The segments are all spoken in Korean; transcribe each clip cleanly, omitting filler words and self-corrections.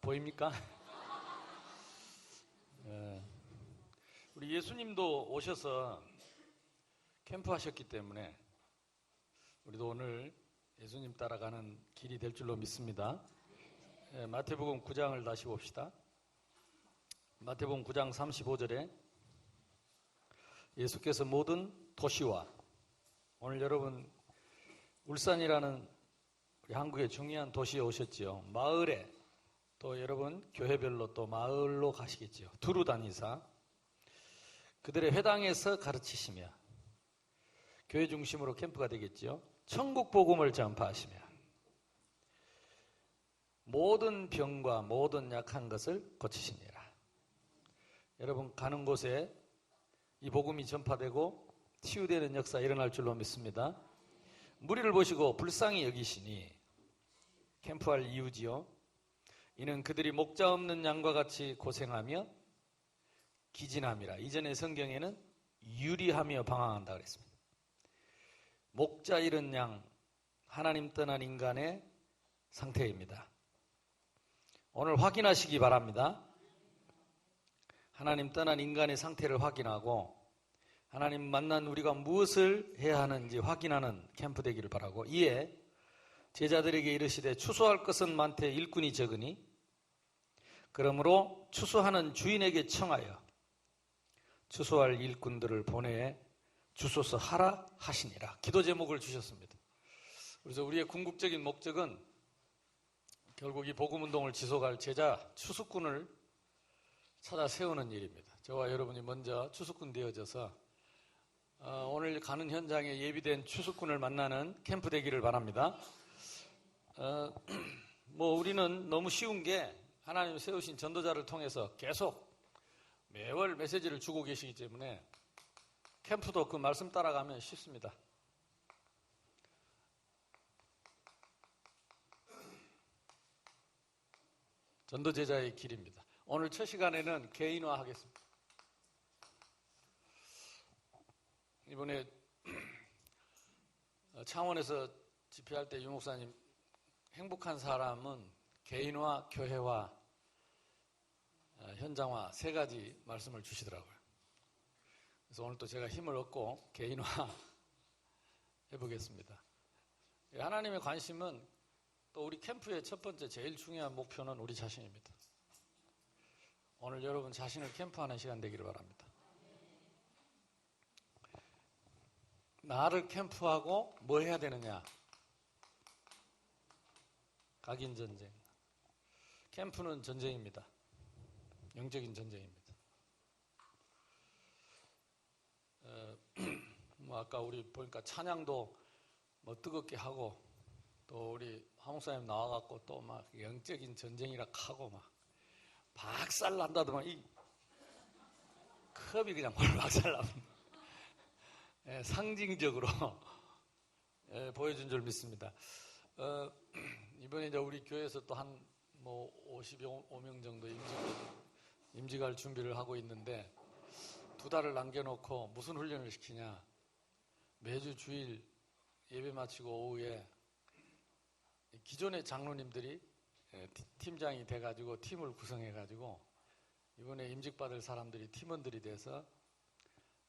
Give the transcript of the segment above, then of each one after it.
보입니까? 우리 예수님도 오셔서 캠프하셨기 때문에 우리도 오늘 예수님 따라가는 길이 될 줄로 믿습니다. 마태복음 9장을 다시 봅시다. 마태복음 9장 35절에 예수께서 모든 도시와, 오늘 여러분 울산이라는 우리 한국의 중요한 도시에 오셨지요. 마을에, 또 여러분 교회별로 또 마을로 가시겠지요. 두루 다니사 그들의 회당에서 가르치시며, 교회 중심으로 캠프가 되겠지요. 천국 복음을 전파하시며 모든 병과 모든 약한 것을 고치시니라. 여러분 가는 곳에 이 복음이 전파되고 치유되는 역사 일어날 줄로 믿습니다. 무리를 보시고 불쌍히 여기시니, 캠프할 이유지요. 이는 그들이 목자 없는 양과 같이 고생하며 기진함이라. 이전의 성경에는 유리하며 방황한다 그랬습니다. 목자 잃은 양, 하나님 떠난 인간의 상태입니다. 오늘 확인하시기 바랍니다. 하나님 떠난 인간의 상태를 확인하고 하나님 만난 우리가 무엇을 해야 하는지 확인하는 캠프 되기를 바라고, 이에 제자들에게 이르시되 추수할 것은 많되 일꾼이 적으니 그러므로 추수하는 주인에게 청하여 추수할 일꾼들을 보내 주소서 하라 하시니라. 기도 제목을 주셨습니다. 그래서 우리의 궁극적인 목적은 결국 이 복음운동을 지속할 제자 추수꾼을 찾아 세우는 일입니다. 저와 여러분이 먼저 추수꾼 되어져서 오늘 가는 현장에 예비된 추수꾼을 만나는 캠프 되기를 바랍니다. 우리는 너무 쉬운 게 하나님 세우신 전도자를 통해서 계속 매월 메시지를 주고 계시기 때문에 캠프도 그 말씀 따라가면 쉽습니다. 전도제자의 길입니다. 오늘 첫 시간에는 개인화 하겠습니다. 이번에 창원에서 집회할 때 유 목사님, 행복한 사람은 개인화, 교회화, 현장화 세 가지 말씀을 주시더라고요. 그래서 오늘 또 제가 힘을 얻고 개인화 해보겠습니다. 하나님의 관심은, 또 우리 캠프의 첫 번째 제일 중요한 목표는 우리 자신입니다. 오늘 여러분 자신을 캠프하는 시간 되기를 바랍니다. 나를 캠프하고 뭐 해야 되느냐? 각인 전쟁. 캠프는 전쟁입니다. 영적인 전쟁입니다. 아까 우리 보니까 찬양도 뜨겁게 하고, 또 우리 하 목사님 나와갖고 또 막 영적인 전쟁이라 하고 막 박살 난다더만 이 컵이 그냥 박살 납니다. 상징적으로 보여준 줄 믿습니다. 이번에 이제 우리 교회에서 또 한 55명 정도 임직할 준비를 하고 있는데, 2달을 남겨놓고 무슨 훈련을 시키냐? 매주 주일 예배 마치고 오후에 기존의 장로님들이 팀장이 돼가지고 팀을 구성해가지고 이번에 임직받을 사람들이 팀원들이 돼서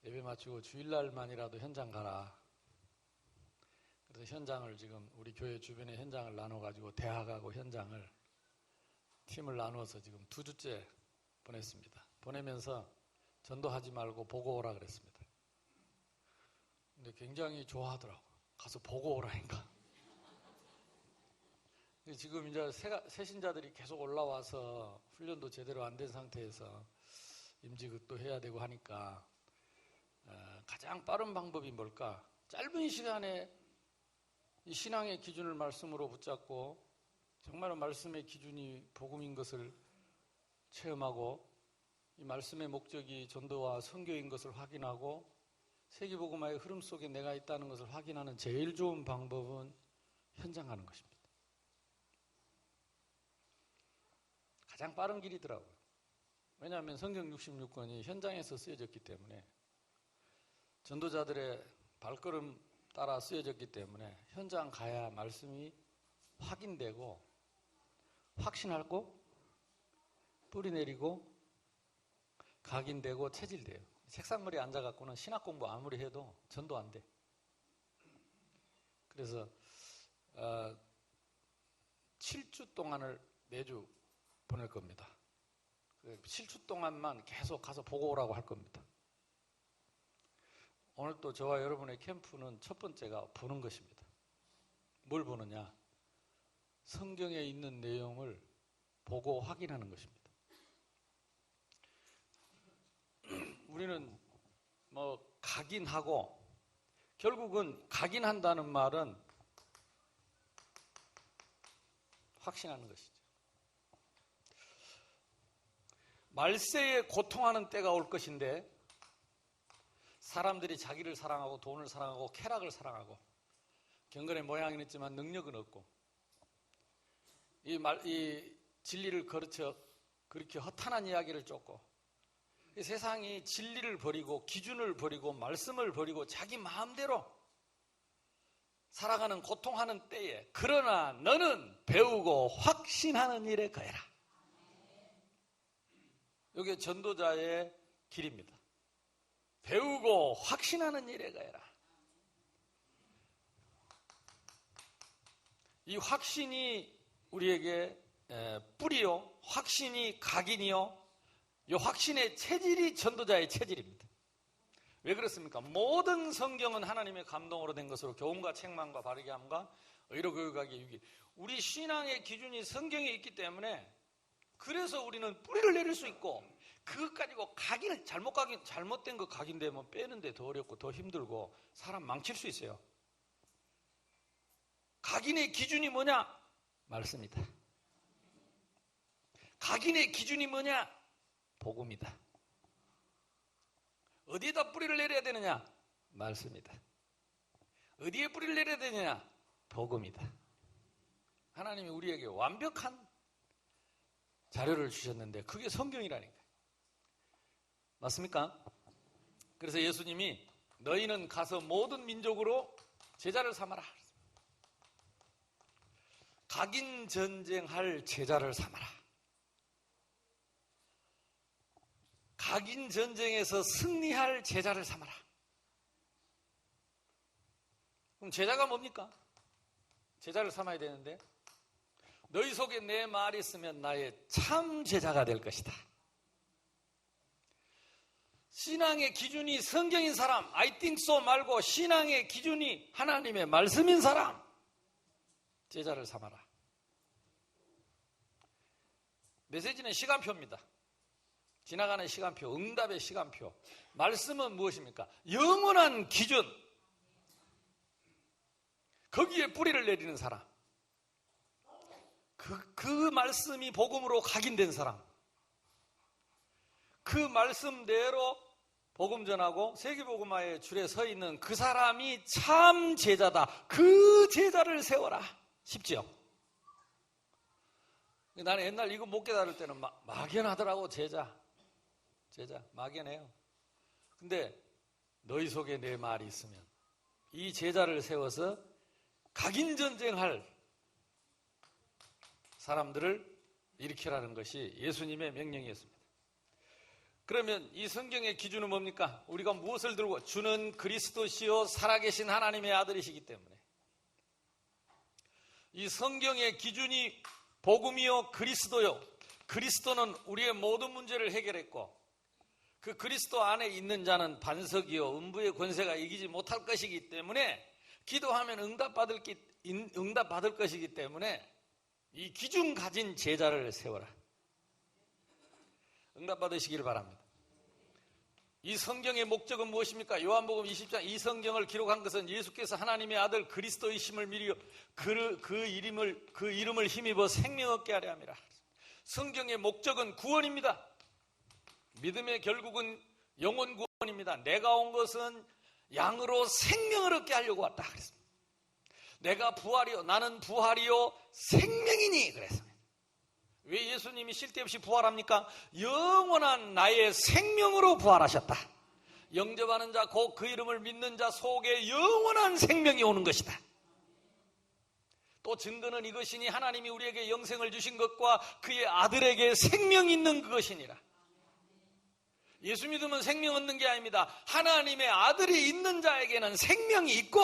예배 마치고 주일날만이라도 현장 가라. 그래서 현장을 지금 우리 교회 주변에 현장을 나눠가지고 대학하고 현장을 팀을 나누어서 지금 2주째 보냈습니다. 보내면서 전도하지 말고 보고 오라 그랬습니다. 근데 굉장히 좋아하더라고. 가서 보고 오라니까. 지금 이제 새신자들이 계속 올라와서 훈련도 제대로 안 된 상태에서 임직을 또 해야 되고 하니까 가장 빠른 방법이 뭘까? 짧은 시간에 이 신앙의 기준을 말씀으로 붙잡고 정말 말씀의 기준이 복음인 것을 체험하고, 이 말씀의 목적이 전도와 선교인 것을 확인하고 세계복음화의 흐름 속에 내가 있다는 것을 확인하는 제일 좋은 방법은 현장 가는 것입니다. 가장 빠른 길이더라고요. 왜냐하면 성경 66권이 현장에서 쓰여졌기 때문에, 전도자들의 발걸음 따라 쓰여졌기 때문에 현장 가야 말씀이 확인되고 확신하고 뿌리 내리고 각인되고 체질돼요. 책상머리에 앉아갖고는 신학 공부 아무리 해도 전도 안 돼. 그래서 7주 동안을 매주 보낼 겁니다. 7주 동안만 계속 가서 보고 오라고 할 겁니다. 오늘 또 저와 여러분의 캠프는 첫 번째가 보는 것입니다. 뭘 보느냐? 성경에 있는 내용을 보고 확인하는 것입니다. 우리는 각인하고, 결국은 각인한다는 말은 확신하는 것이죠. 말세에 고통하는 때가 올 것인데, 사람들이 자기를 사랑하고 돈을 사랑하고 쾌락을 사랑하고 경건의 모양은 있지만 능력은 없고, 이 진리를 거르쳐 그렇게 허탄한 이야기를 쫓고, 이 세상이 진리를 버리고 기준을 버리고 말씀을 버리고 자기 마음대로 살아가는 고통하는 때에, 그러나 너는 배우고 확신하는 일에 거해라. 이게 전도자의 길입니다. 배우고 확신하는 일에 거해라. 이 확신이 우리에게 뿌리요, 확신이 각인이요, 이 확신의 체질이 전도자의 체질입니다. 왜 그렇습니까? 모든 성경은 하나님의 감동으로 된 것으로 교훈과 책망과 바르게 함과 의로 교육하기 유기. 우리 신앙의 기준이 성경에 있기 때문에, 그래서 우리는 뿌리를 내릴 수 있고, 그것 가지고 각인을 잘못된 거 각인되면 빼는데 더 어렵고 더 힘들고 사람 망칠 수 있어요. 각인의 기준이 뭐냐? 말씀이다. 각인의 기준이 뭐냐? 복음이다. 어디에다 뿌리를 내려야 되느냐? 말씀이다. 어디에 뿌리를 내려야 되느냐? 복음이다. 하나님이 우리에게 완벽한 자료를 주셨는데 그게 성경이라니까. 맞습니까? 그래서 예수님이 너희는 가서 모든 민족으로 제자를 삼아라. 각인 전쟁할 제자를 삼아라. 각인 전쟁에서 승리할 제자를 삼아라. 그럼 제자가 뭡니까? 제자를 삼아야 되는데, 너희 속에 내 말이 있으면 나의 참 제자가 될 것이다. 신앙의 기준이 성경인 사람, I think so 말고 신앙의 기준이 하나님의 말씀인 사람, 제자를 삼아라. 메시지는 시간표입니다. 지나가는 시간표, 응답의 시간표. 말씀은 무엇입니까? 영원한 기준. 거기에 뿌리를 내리는 사람. 그 말씀이 복음으로 각인된 사람. 그 말씀대로 복음 전하고 세계복음화의 줄에 서 있는 그 사람이 참 제자다. 그 제자를 세워라. 쉽지요? 나는 옛날 이거 못 깨달을 때는 막연하더라고. 제자 막연해요. 근데 너희 속에 내 말이 있으면 이 제자를 세워서 각인전쟁할 사람들을 일으키라는 것이 예수님의 명령이었습니다. 그러면 이 성경의 기준은 뭡니까? 우리가 무엇을 들고? 주는 그리스도시요 살아계신 하나님의 아들이시기 때문에 이 성경의 기준이 복음이요 그리스도요. 그리스도는 우리의 모든 문제를 해결했고, 그 그리스도 안에 있는 자는 반석이요 음부의 권세가 이기지 못할 것이기 때문에, 기도하면 응답받을 것이기 때문에 이 기준 가진 제자를 세워라. 응답받으시기를 바랍니다. 이 성경의 목적은 무엇입니까? 요한복음 20장, 이 성경을 기록한 것은 예수께서 하나님의 아들 그리스도이심을 미리어 그 이름을 힘입어 생명 얻게 하려 함이라. 성경의 목적은 구원입니다. 믿음의 결국은 영혼 구원입니다. 내가 온 것은 양으로 생명을 얻게 하려고 왔다 그랬습니다. 내가 부활이요, 나는 부활이요 생명이니 그랬습니다. 왜 예수님이 쉴 데 없이 부활합니까? 영원한 나의 생명으로 부활하셨다. 영접하는 자, 곧 그 이름을 믿는 자 속에 영원한 생명이 오는 것이다. 또 증거는 이것이니 하나님이 우리에게 영생을 주신 것과 그의 아들에게 생명이 있는 그것이니라. 예수 믿으면 생명 얻는 게 아닙니다. 하나님의 아들이 있는 자에게는 생명이 있고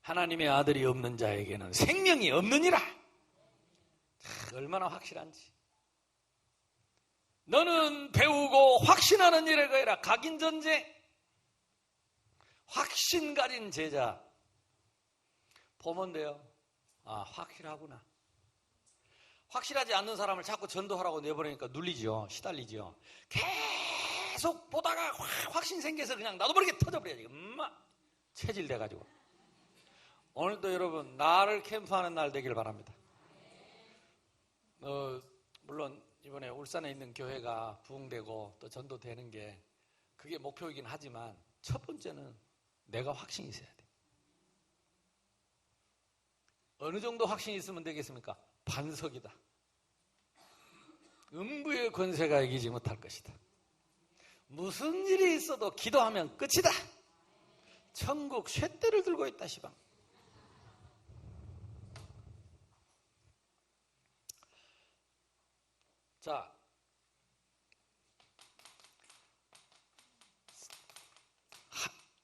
하나님의 아들이 없는 자에게는 생명이 없느니라. 얼마나 확실한지. 너는 배우고 확신하는 일에 거해라. 각인전쟁. 확신 가진 제자 보면 돼요. 아, 확실하구나. 확실하지 않는 사람을 자꾸 전도하라고 내보내니까 눌리죠. 시달리죠. 계속 보다가 확신 생겨서 그냥 나도 모르게 터져버려야지. 체질 돼가지고. 오늘도 여러분 나를 캠프하는 날 되길 바랍니다. 물론 이번에 울산에 있는 교회가 부흥되고 또 전도되는 게 그게 목표이긴 하지만 첫 번째는 내가 확신이 있어야 돼. 어느 정도 확신이 있으면 되겠습니까? 반석이다. 음부의 권세가 이기지 못할 것이다. 무슨 일이 있어도 기도하면 끝이다. 천국 쇳대를 들고 있다 시방. 자,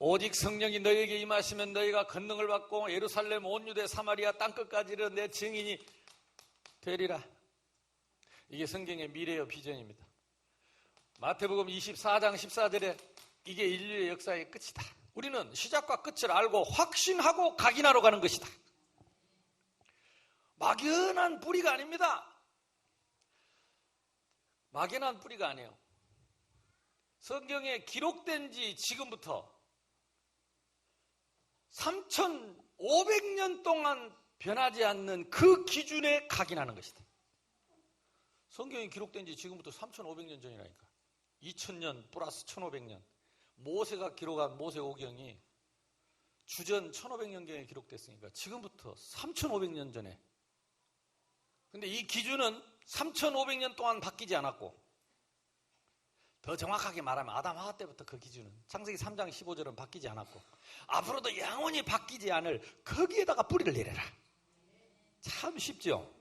오직 성령이 너희에게 임하시면 너희가 권능을 받고 예루살렘 온 유대 사마리아 땅끝까지 이르러 내 증인이 되리라. 이게 성경의 미래의 비전입니다. 마태복음 24장 14절에 이게 인류의 역사의 끝이다. 우리는 시작과 끝을 알고 확신하고 각인하러 가는 것이다. 막연한 뿌리가 아닙니다. 막연한 뿌리가 아니에요. 성경에 기록된 지 지금부터 3,500년 동안 변하지 않는 그 기준에 각인하는 것이다. 성경이 기록된 지 지금부터 3,500년 전이라니까. 2000년 플러스 1,500년. 모세가 기록한 모세오경이 주전 1,500년경에 기록됐으니까 지금부터 3,500년 전에. 근데 이 기준은 3,500년 동안 바뀌지 않았고, 더 정확하게 말하면 아담 하와 때부터 그 기준은 창세기 3장 15절은 바뀌지 않았고 앞으로도 영원히 바뀌지 않을 거기에다가 뿌리를 내려라. 참 쉽죠?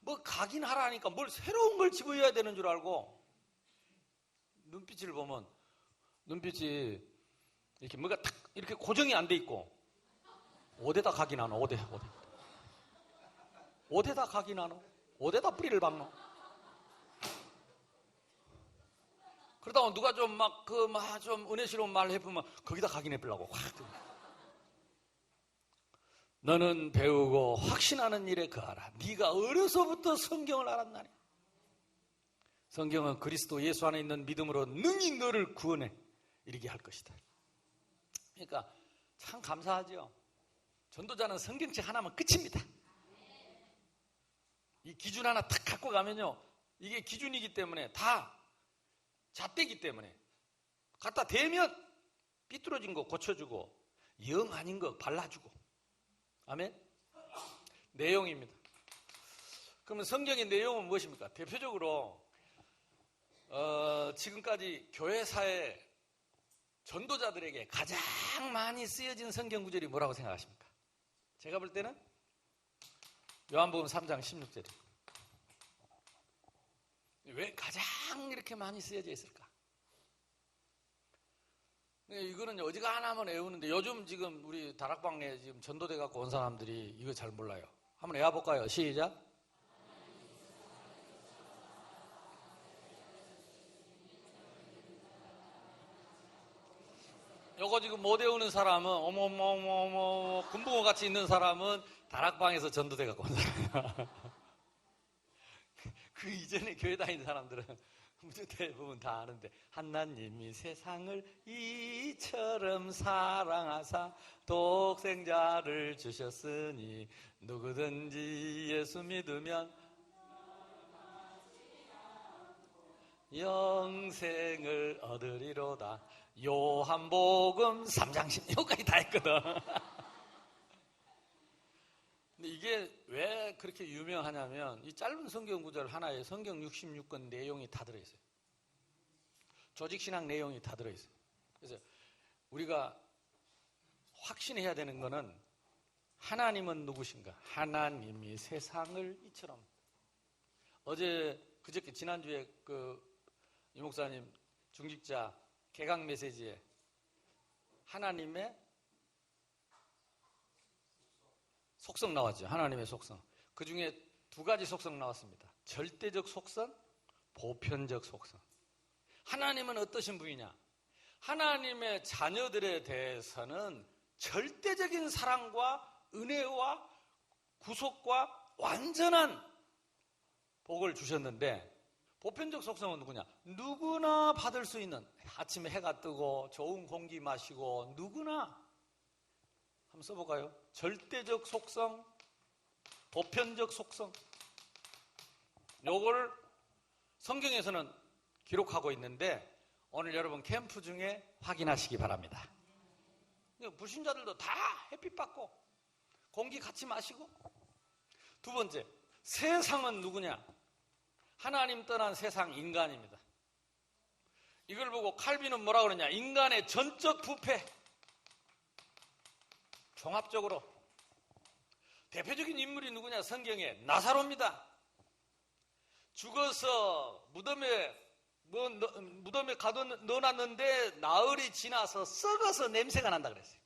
뭐 각인하라니까 뭘 새로운 걸 집어야 되는 줄 알고, 눈빛을 보면 눈빛이 이렇게 뭐가 탁 이렇게 고정이 안 돼 있고, 어디다 각인하노? 어디다 각인하노? 어디다 뿌리를 박노? 그러다가 누가 좀 좀 은혜스러운 말 해보면 거기다 각인해보려고 확. 너는 배우고 확신하는 일에 거하라. 네가 어려서부터 성경을 알았나니. 성경은 그리스도 예수 안에 있는 믿음으로 능히 너를 구원해 이르게 할 것이다. 그러니까 참 감사하죠. 전도자는 성경책 하나면 끝입니다. 이 기준 하나 탁 갖고 가면요, 이게 기준이기 때문에 다 잣대기 때문에 갖다 대면 삐뚤어진 거 고쳐주고 영 아닌 거 발라주고. 아멘? 내용입니다. 그러면 성경의 내용은 무엇입니까? 대표적으로 지금까지 교회사에 전도자들에게 가장 많이 쓰여진 성경 구절이 뭐라고 생각하십니까? 제가 볼 때는 요한복음 3장 16절이에요. 왜 가장 이렇게 많이 쓰여져 있을까? 이거는 어지간하면 외우는데 요즘 지금 우리 다락방에 지금 전도돼 갖고 온 사람들이 이거 잘 몰라요. 한번 외워볼까요? 시작. 요거 지금 못 외우는 사람은 어머 금붕어 같이 있는 사람은 다락방에서 전도돼 갖고 온 사람이야. 그 이전에 교회 다니는 사람들은 대부분 다 아는데, 하나님이 세상을 이처럼 사랑하사 독생자를 주셨으니 누구든지 예수 믿으면 영생을 얻으리로다. 요한복음 3장 16까지 다 했거든. 근데 이게 왜 그렇게 유명하냐면 이 짧은 성경 구절 하나에 성경 66권 내용이 다 들어있어요. 조직신앙 내용이 다 들어있어요. 그래서 우리가 확신해야 되는 거는 하나님은 누구신가? 하나님이 세상을 이처럼. 그저께 지난주에 이 목사님 중직자 개강 메시지에 하나님의 속성 나왔죠. 하나님의 속성. 그 중에 두 가지 속성 나왔습니다. 절대적 속성, 보편적 속성. 하나님은 어떠신 분이냐? 하나님의 자녀들에 대해서는 절대적인 사랑과 은혜와 구속과 완전한 복을 주셨는데, 보편적 속성은 누구냐? 누구나 받을 수 있는, 아침에 해가 뜨고 좋은 공기 마시고 누구나. 한번 써볼까요? 절대적 속성, 보편적 속성. 요걸 성경에서는 기록하고 있는데 오늘 여러분 캠프 중에 확인하시기 바랍니다. 불신자들도 다 햇빛 받고 공기 같이 마시고. 두 번째, 세상은 누구냐? 하나님 떠난 세상, 인간입니다. 이걸 보고 칼빈은 뭐라 그러냐? 인간의 전적 부패. 종합적으로 대표적인 인물이 누구냐? 성경에 나사로입니다. 죽어서 무덤에 넣어놨는데 나흘이 지나서 썩어서 냄새가 난다 그랬어요.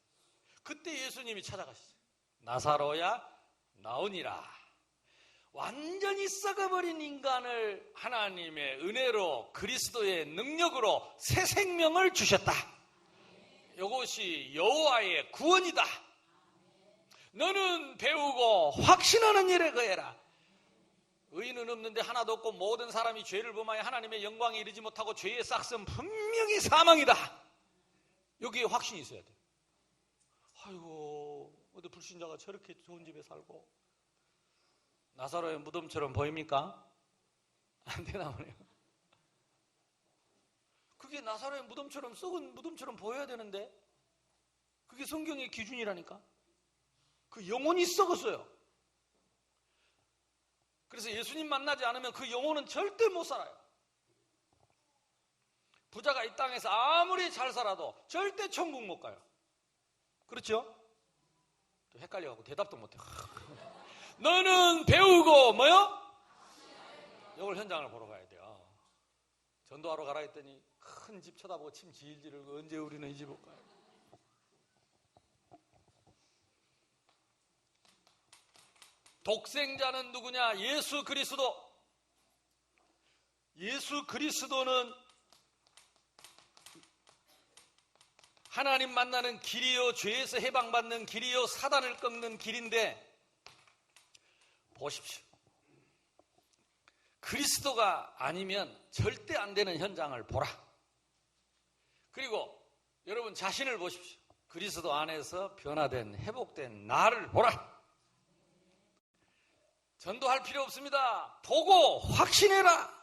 그때 예수님이 찾아가셨어요. 나사로야 나오니라. 완전히 썩어버린 인간을 하나님의 은혜로 그리스도의 능력으로 새 생명을 주셨다. 이것이 여호와의 구원이다. 너는 배우고 확신하는 일에 거해라. 의인은 없는데 하나도 없고 모든 사람이 죄를 범하여 하나님의 영광에 이르지 못하고 죄의 싹은 분명히 사망이다. 여기에 확신이 있어야 돼요. 아이고, 어디 불신자가 저렇게 좋은 집에 살고. 나사로의 무덤처럼 보입니까? 안 되나 보네요. 그게 나사로의 무덤처럼, 썩은 무덤처럼 보여야 되는데 그게 성경의 기준이라니까. 그 영혼이 썩었어요. 그래서 예수님 만나지 않으면 그 영혼은 절대 못 살아요. 부자가 이 땅에서 아무리 잘 살아도 절대 천국 못 가요. 그렇죠? 또 헷갈려갖고 대답도 못해요. 너는 배우고 뭐요? 이걸 현장을 보러 가야 돼요. 전도하러 가라 했더니 큰 집 쳐다보고 침 질질 흘고 언제 우리는 이 집 올까요? 독생자는 누구냐? 예수 그리스도. 예수 그리스도는 하나님 만나는 길이요, 죄에서 해방받는 길이요, 사단을 꺾는 길인데, 보십시오. 그리스도가 아니면 절대 안 되는 현장을 보라. 그리고 여러분 자신을 보십시오. 그리스도 안에서 변화된, 회복된 나를 보라. 전도할 필요 없습니다. 보고 확신해라.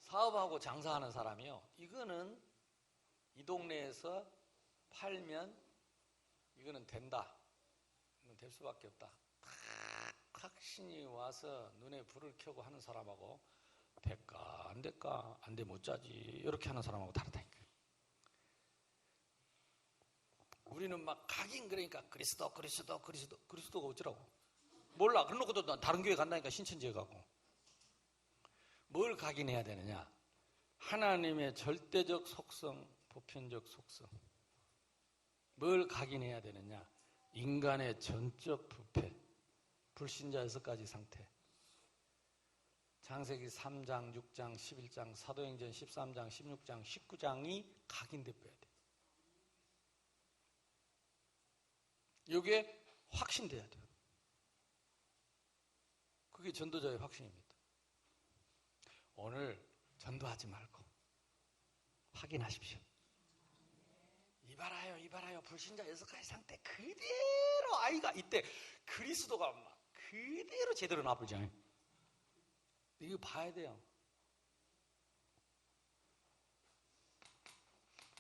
사업하고 장사하는 사람이요, 이거는 이 동네에서 팔면 이거는 된다. 이건 될 수밖에 없다. 확신이 와서 눈에 불을 켜고 하는 사람하고 될까 안 될까, 안 돼 못 자지, 이렇게 하는 사람하고 다르다니까요. 우리는 막 각인, 그러니까 그리스도가 어쩌라고 몰라. 그러놓고도 난 다른 교회 간다니까 신천지에 가고. 뭘 각인해야 되느냐? 하나님의 절대적 속성, 보편적 속성. 뭘 각인해야 되느냐? 인간의 전적 부패, 불신자에서까지 상태. 창세기 3장, 6장, 11장, 사도행전 13장, 16장, 19장이 각인돼 버려야 돼요. 이게 확신돼야 돼요. 그게 전도자의 확신입니다. 오늘 전도하지 말고 확인하십시오. 이봐라요, 불신자 6가지 상태 그대로 아이가 이때 그리스도가 막 그대로 제대로 나쁘잖아요. 이거 봐야 돼요.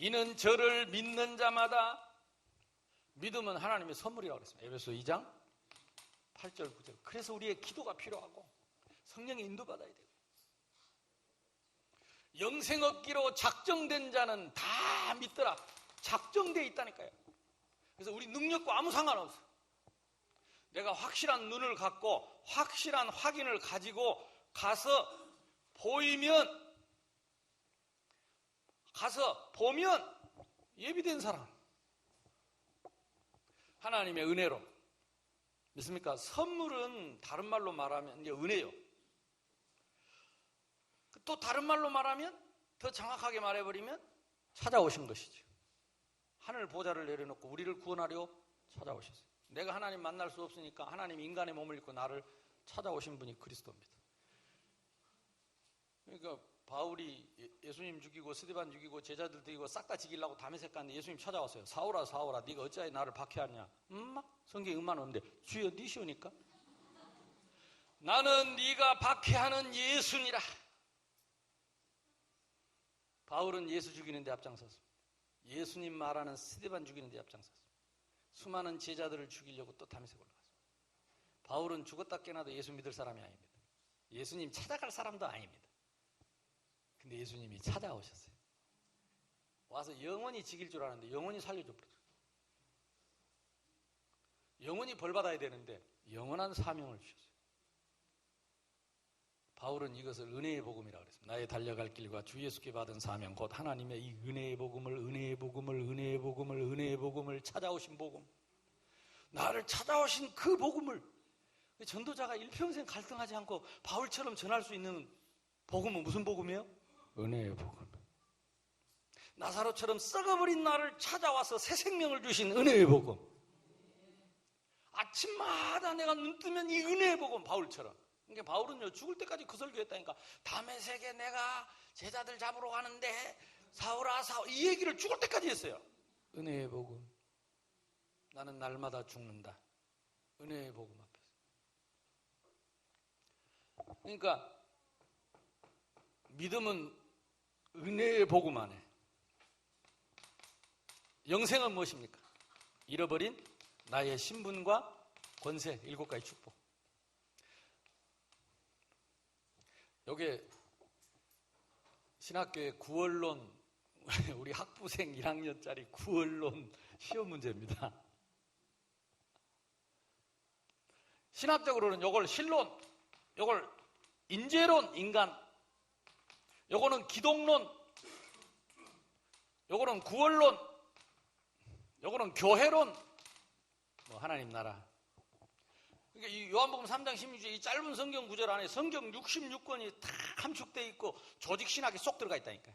이는 저를 믿는 자마다, 믿음은 하나님의 선물이라고 그랬습니다. 에베소 2장 8절 9절. 그래서 우리의 기도가 필요하고 성령의 인도받아야 돼요. 영생 얻기로 작정된 자는 다 믿더라. 작정되어 있다니까요. 그래서 우리 능력과 아무 상관없어. 내가 확실한 눈을 갖고 확실한 확인을 가지고 가서 보면 예비된 사람. 하나님의 은혜로. 믿습니까? 선물은 다른 말로 말하면 이제 은혜요. 또 다른 말로 말하면, 더 정확하게 말해버리면 찾아오신 것이죠. 하늘 보좌를 내려놓고 우리를 구원하려 찾아오셨어요. 내가 하나님 만날 수 없으니까 하나님 인간의 몸을 입고 나를 찾아오신 분이 그리스도입니다. 그러니까 바울이 예수님 죽이고 스데반 죽이고 제자들 죽이고 싹 다 죽이려고 다메섹 갔는데 예수님 찾아왔어요. 사울아 사울아 네가 어찌하여 나를 박해하냐. 성경에 음만 없는데 주여 니시오니까 나는 네가 박해하는 예수니라. 바울은 예수 죽이는 데 앞장섰습니다. 예수님 말하는 스데반 죽이는 데 앞장섰습니다. 수많은 제자들을 죽이려고 또 다메섹 올라갔습니다. 바울은 죽었다 깨나도 예수 믿을 사람이 아닙니다. 예수님 찾아갈 사람도 아닙니다. 근데 예수님이 찾아오셨어요. 와서 영원히 죽일 줄 알았는데 영원히 살려줘 버렸어요. 영원히 벌받아야 되는데 영원한 사명을 주셨어요. 바울은 이것을 은혜의 복음이라고 그랬습니다. 나의 달려갈 길과 주 예수께 받은 사명, 곧 하나님의 이 은혜의 복음을 찾아오신 복음, 나를 찾아오신 그 복음을 전도자가 일평생 갈등하지 않고 바울처럼 전할 수 있는 복음은 무슨 복음이에요? 은혜의 복음. 나사로처럼 썩어버린 나를 찾아와서 새 생명을 주신 은혜의 복음. 아침마다 내가 눈 뜨면 이 은혜의 복음, 바울처럼. 그러니까 바울은요, 죽을 때까지 그 설교했다니까. 다메섹에 내가 제자들 잡으러 가는데 사울아 사울, 이 얘기를 죽을 때까지 했어요. 은혜의 복음. 나는 날마다 죽는다. 은혜의 복음 앞에서. 그러니까 믿음은 은혜의 복음 안에. 영생은 무엇입니까? 잃어버린 나의 신분과 권세, 7가지 축복. 여기에 신학교의 구원론, 우리 학부생 1학년짜리 구원론 시험 문제입니다. 신학적으로는 요걸 신론, 요걸 인재론, 인간, 요거는 기독론, 요거는 구원론, 요거는 교회론, 하나님 나라. 그러니까 이 요한복음 3장 16절 이 짧은 성경 구절 안에 성경 66권이 다 함축되어 있고 조직신학이 쏙 들어가 있다니까요.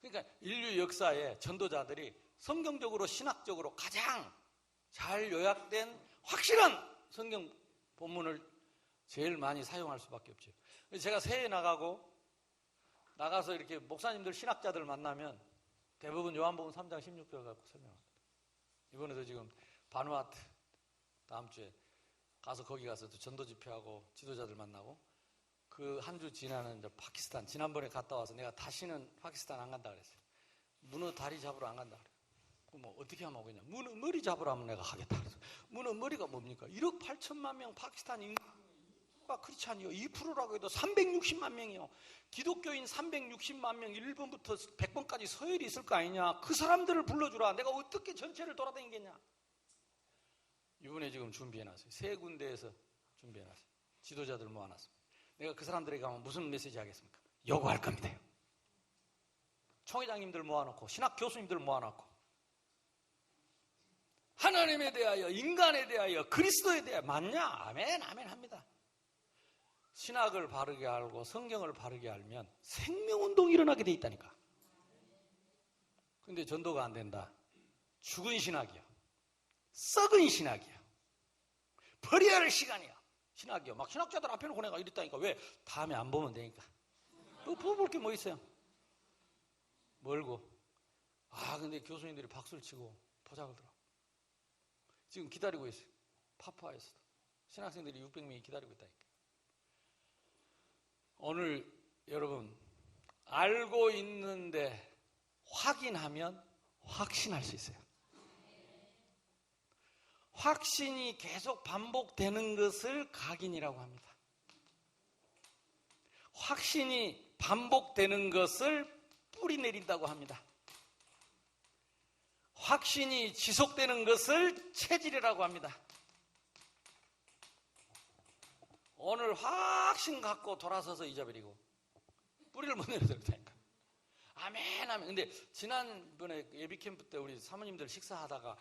그러니까 인류 역사에 전도자들이 성경적으로 신학적으로 가장 잘 요약된 확실한 성경 본문을 제일 많이 사용할 수밖에 없죠. 제가 새해 나가서 이렇게 목사님들 신학자들 만나면 대부분 요한복음 3장 16절 갖고 설명합니다. 이번에도 지금 바누아투 다음 주에 가서 거기 가서 또 전도 집회하고 지도자들 만나고, 그 한 주 지나는 이제 파키스탄, 지난번에 갔다 와서 내가 다시는 파키스탄 안 간다 그랬어요. 문어 다리 잡으러 안 간다 그래요. 뭐 어떻게 하면 오겠냐? 문어 머리 잡으러 하면 내가 가겠다 그래서. 문어 머리가 뭡니까? 1억 8천만 명 파키스탄 인구가 크리스찬이요 2%라고 해도 360만 명이요. 기독교인 360만 명 1번부터 100번까지 서열이 있을 거 아니냐. 그 사람들을 불러주라. 내가 어떻게 전체를 돌아다니겠냐. 이번에 지금 준비해놨어요. 3군데에서 준비해놨어요. 지도자들 모아놨습니다. 내가 그 사람들에게 가면 무슨 메시지 하겠습니까? 요구할 겁니다. 총회장님들 모아놓고 신학 교수님들 모아놓고 하나님에 대하여, 인간에 대하여, 그리스도에 대하여. 맞냐? 아멘 아멘 합니다. 신학을 바르게 알고 성경을 바르게 알면 생명운동이 일어나게 돼 있다니까. 근데 전도가 안 된다. 죽은 신학이야. 썩은 신학이야. 버려야 할 시간이야. 신학이요. 막 신학자들 앞에 놓고 내가 이랬다니까. 왜? 다음에 안 보면 되니까. 볼 게 뭐 있어요? 멀고. 근데 교수님들이 박수를 치고 포장을 들어. 지금 기다리고 있어요. 파푸아에서도. 신학생들이 600명이 기다리고 있다니까. 오늘 여러분, 알고 있는데 확인하면 확신할 수 있어요. 확신이 계속 반복되는 것을 각인이라고 합니다. 확신이 반복되는 것을 뿌리 내린다고 합니다. 확신이 지속되는 것을 체질이라고 합니다. 오늘 확신 갖고 돌아서서 잊어버리고 뿌리를 못 내려들었다니까. 아멘 아멘. 근데 지난번에 예비 캠프 때 우리 사모님들 식사하다가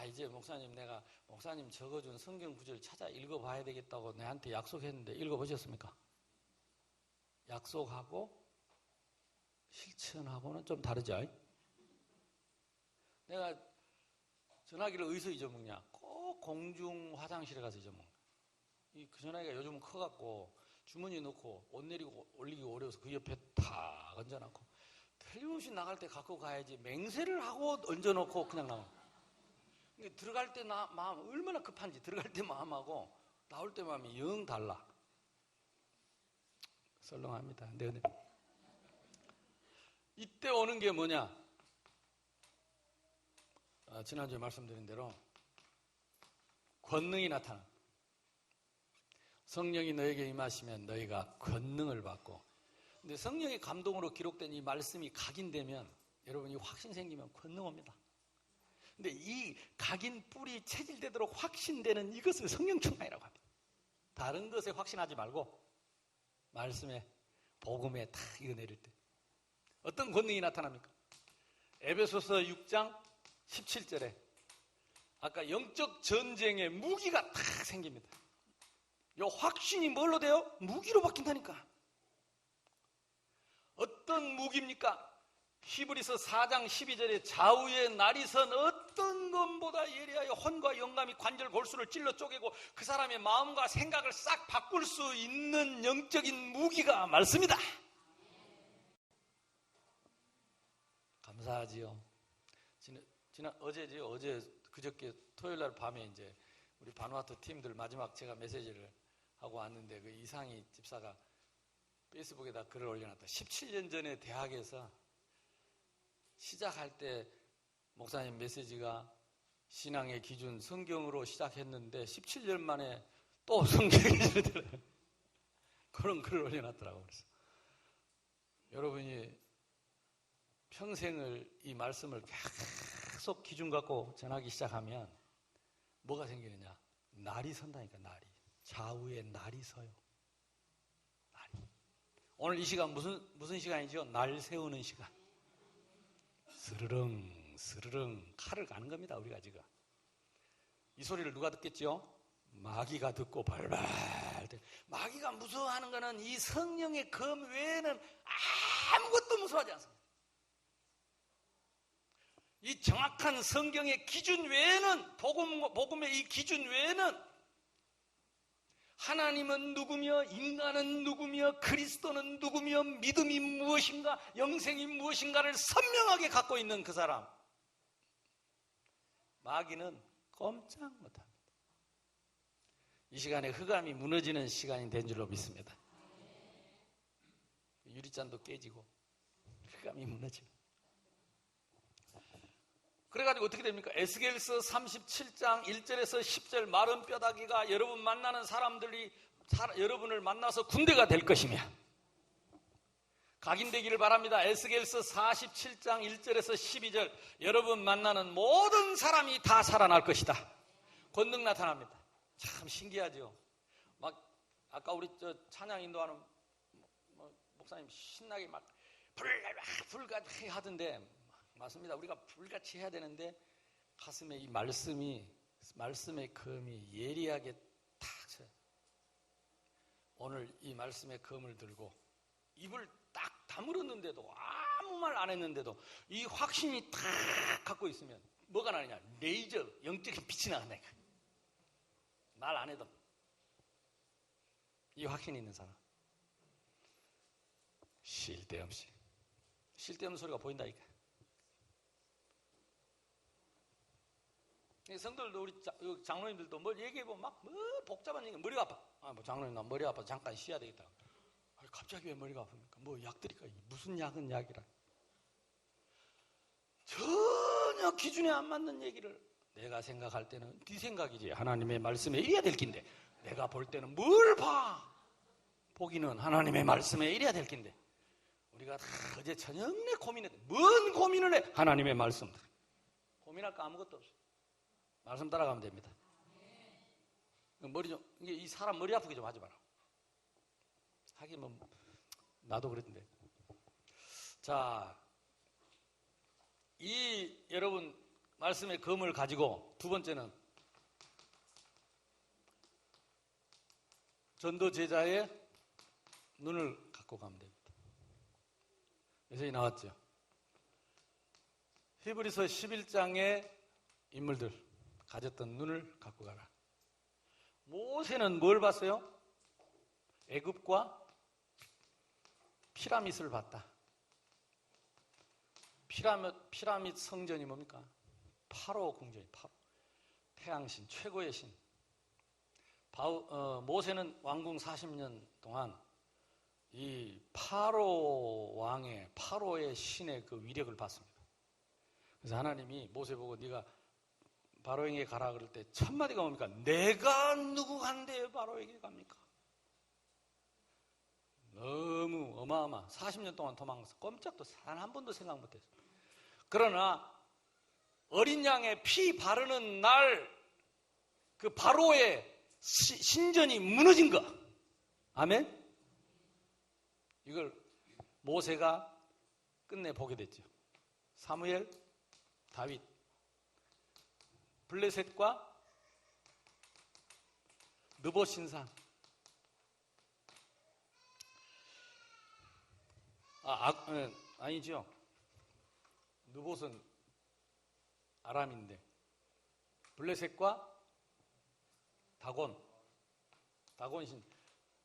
이제 목사님 내가 목사님 적어준 성경 구절 찾아 읽어봐야 되겠다고 내한테 약속했는데 읽어보셨습니까? 약속하고 실천하고는 좀 다르죠. 내가 전화기를 어디서 잊어먹냐? 꼭 공중 화장실에 가서 잊어먹는. 그 전화기가 요즘은 커갖고 주머니에 넣고 옷 내리고 올리기 어려워서 그 옆에 탁 얹어놓고 틀림없이 나갈 때 갖고 가야지 맹세를 하고 얹어놓고 그냥 나와. 들어갈 때 마음 얼마나 급한지 들어갈 때 마음하고 나올 때 마음이 영 달라. 썰렁합니다. 네. 이때 오는 게 뭐냐? 지난주에 말씀드린 대로 권능이 나타나. 성령이 너에게 임하시면 너희가 권능을 받고. 근데 성령의 감동으로 기록된 이 말씀이 각인되면 여러분이 확신 생기면 권능 옵니다. 근데 이 각인 뿔이 체질되도록 확신되는 이것을 성령 충만이라고 합니다. 다른 것에 확신하지 말고 말씀에 복음에 다 이거 내릴 때 어떤 권능이 나타납니까? 에베소서 6장 17절에 아까 영적 전쟁의 무기가 탁 생깁니다. 요 확신이 뭘로 돼요? 무기로 바뀐다니까. 어떤 무기입니까? 히브리서 4장 12절에 좌우의 날이 선 어떤 것보다 예리하여 혼과 영감이 관절 골수를 찔러 쪼개고 그 사람의 마음과 생각을 싹 바꿀 수 있는 영적인 무기가 말씀이다. 감사하지요. 어제 그저께 토요일 날 밤에 이제 우리 바누아투 팀들 마지막 제가 메시지를 하고 왔는데 그 이상희 집사가 페이스북에다 글을 올려놨다. 17년 전에 대학에서 시작할 때 목사님 메시지가 신앙의 기준 성경으로 시작했는데 17년 만에 또 성경이 되더라고요. 그런 글을 올려놨더라고요. 그래서 여러분이 평생을 이 말씀을 계속 기준 갖고 전하기 시작하면 뭐가 생기느냐? 날이 선다니까. 날이. 좌우에 날이 서요. 날이. 오늘 이 시간 무슨 시간이죠? 날 세우는 시간. 스르릉 스르릉 칼을 가는 겁니다. 우리가 지금. 이 소리를 누가 듣겠죠? 마귀가 듣고 발발. 마귀가 무서워하는 것은 이 성령의 검 외에는 아무것도 무서워하지 않습니다. 이 정확한 성경의 기준 외에는 복음의 이 기준 외에는 하나님은 누구며 인간은 누구며 그리스도는 누구며 믿음이 무엇인가 영생이 무엇인가를 선명하게 갖고 있는 그 사람 마귀는 꼼짝 못합니다. 이 시간에 흑암이 무너지는 시간이 된 줄로 믿습니다. 유리잔도 깨지고 흑암이 무너지고 그래가지고 어떻게 됩니까? 에스겔서 37장 1절에서 10절 마른 뼈다귀가 여러분 만나는 사람들이 여러분을 만나서 군대가 될 것이며 각인되기를 바랍니다. 에스겔서 47장 1절에서 12절 여러분 만나는 모든 사람이 다 살아날 것이다. 권능 나타납니다. 참 신기하죠. 막 아까 우리 찬양 인도하는 목사님 신나게 막 불같이 하던데 맞습니다. 우리가 불같이 해야 되는데 가슴에 이 말씀의 검이 예리하게 탁 쳐요. 오늘 이 말씀의 검을 들고 입을 딱 다물었는데도 아무 말 안 했는데도 이 확신이 탁 갖고 있으면 뭐가 나느냐? 레이저 영적인 빛이 나간다니까. 말 안 해도 이 확신이 있는 사람 쓸데없이 쓸데없는 소리가 보인다니까. 성도들도 우리 장로님들도 뭘 얘기해보면 막 복잡한 얘기, 머리가 아파. 장로님 나 머리 아파서 잠깐 쉬어야 되겠다. 갑자기 왜 머리가 아픕니까? 뭐 약 드릴까? 무슨 약은 약이라. 전혀 기준에 안 맞는 얘기를 내가 생각할 때는 네 생각이지. 하나님의 말씀에 이래야 될 낀데 내가 볼 때는 뭘 봐? 보기는 하나님의 말씀에 이래야 될 낀데 우리가 다 어제 저녁내 고민했는데 뭔 고민을 해? 하나님의 말씀 고민할 거 아무것도 없어요. 말씀 따라가면 됩니다. 머리 좀, 이게 이 사람 머리 아프게 좀 하지 마라. 하긴 뭐, 나도 그랬는데. 자, 이 여러분 말씀의 검을 가지고 두 번째는 전도 제자의 눈을 갖고 가면 됩니다. 그래서 이 나왔죠. 히브리서 11장의 인물들 가졌던 눈을 갖고 가라. 모세는 뭘 봤어요? 애굽과 피라밋을 봤다. 피라밋 성전이 뭡니까? 파로 궁전이 파로. 태양신, 최고의 신. 모세는 왕궁 40년 동안 이 파로의 신의 그 위력을 봤습니다. 그래서 하나님이 모세 보고 네가 바로에게 가라 그럴 때 첫 마디가 뭡니까? 내가 누구한데 바로에게 갑니까? 너무 어마어마. 40년 동안 도망가서 꼼짝도 단 한 번도 생각 못했어요. 그러나 어린 양의 피 바르는 날 그 바로의 신전이 무너진 거. 아멘? 이걸 모세가 끝내 보게 됐죠. 사무엘, 다윗, 블레셋과 느봇 신상. 아니죠. 느봇은 아람인데 블레셋과 다곤신.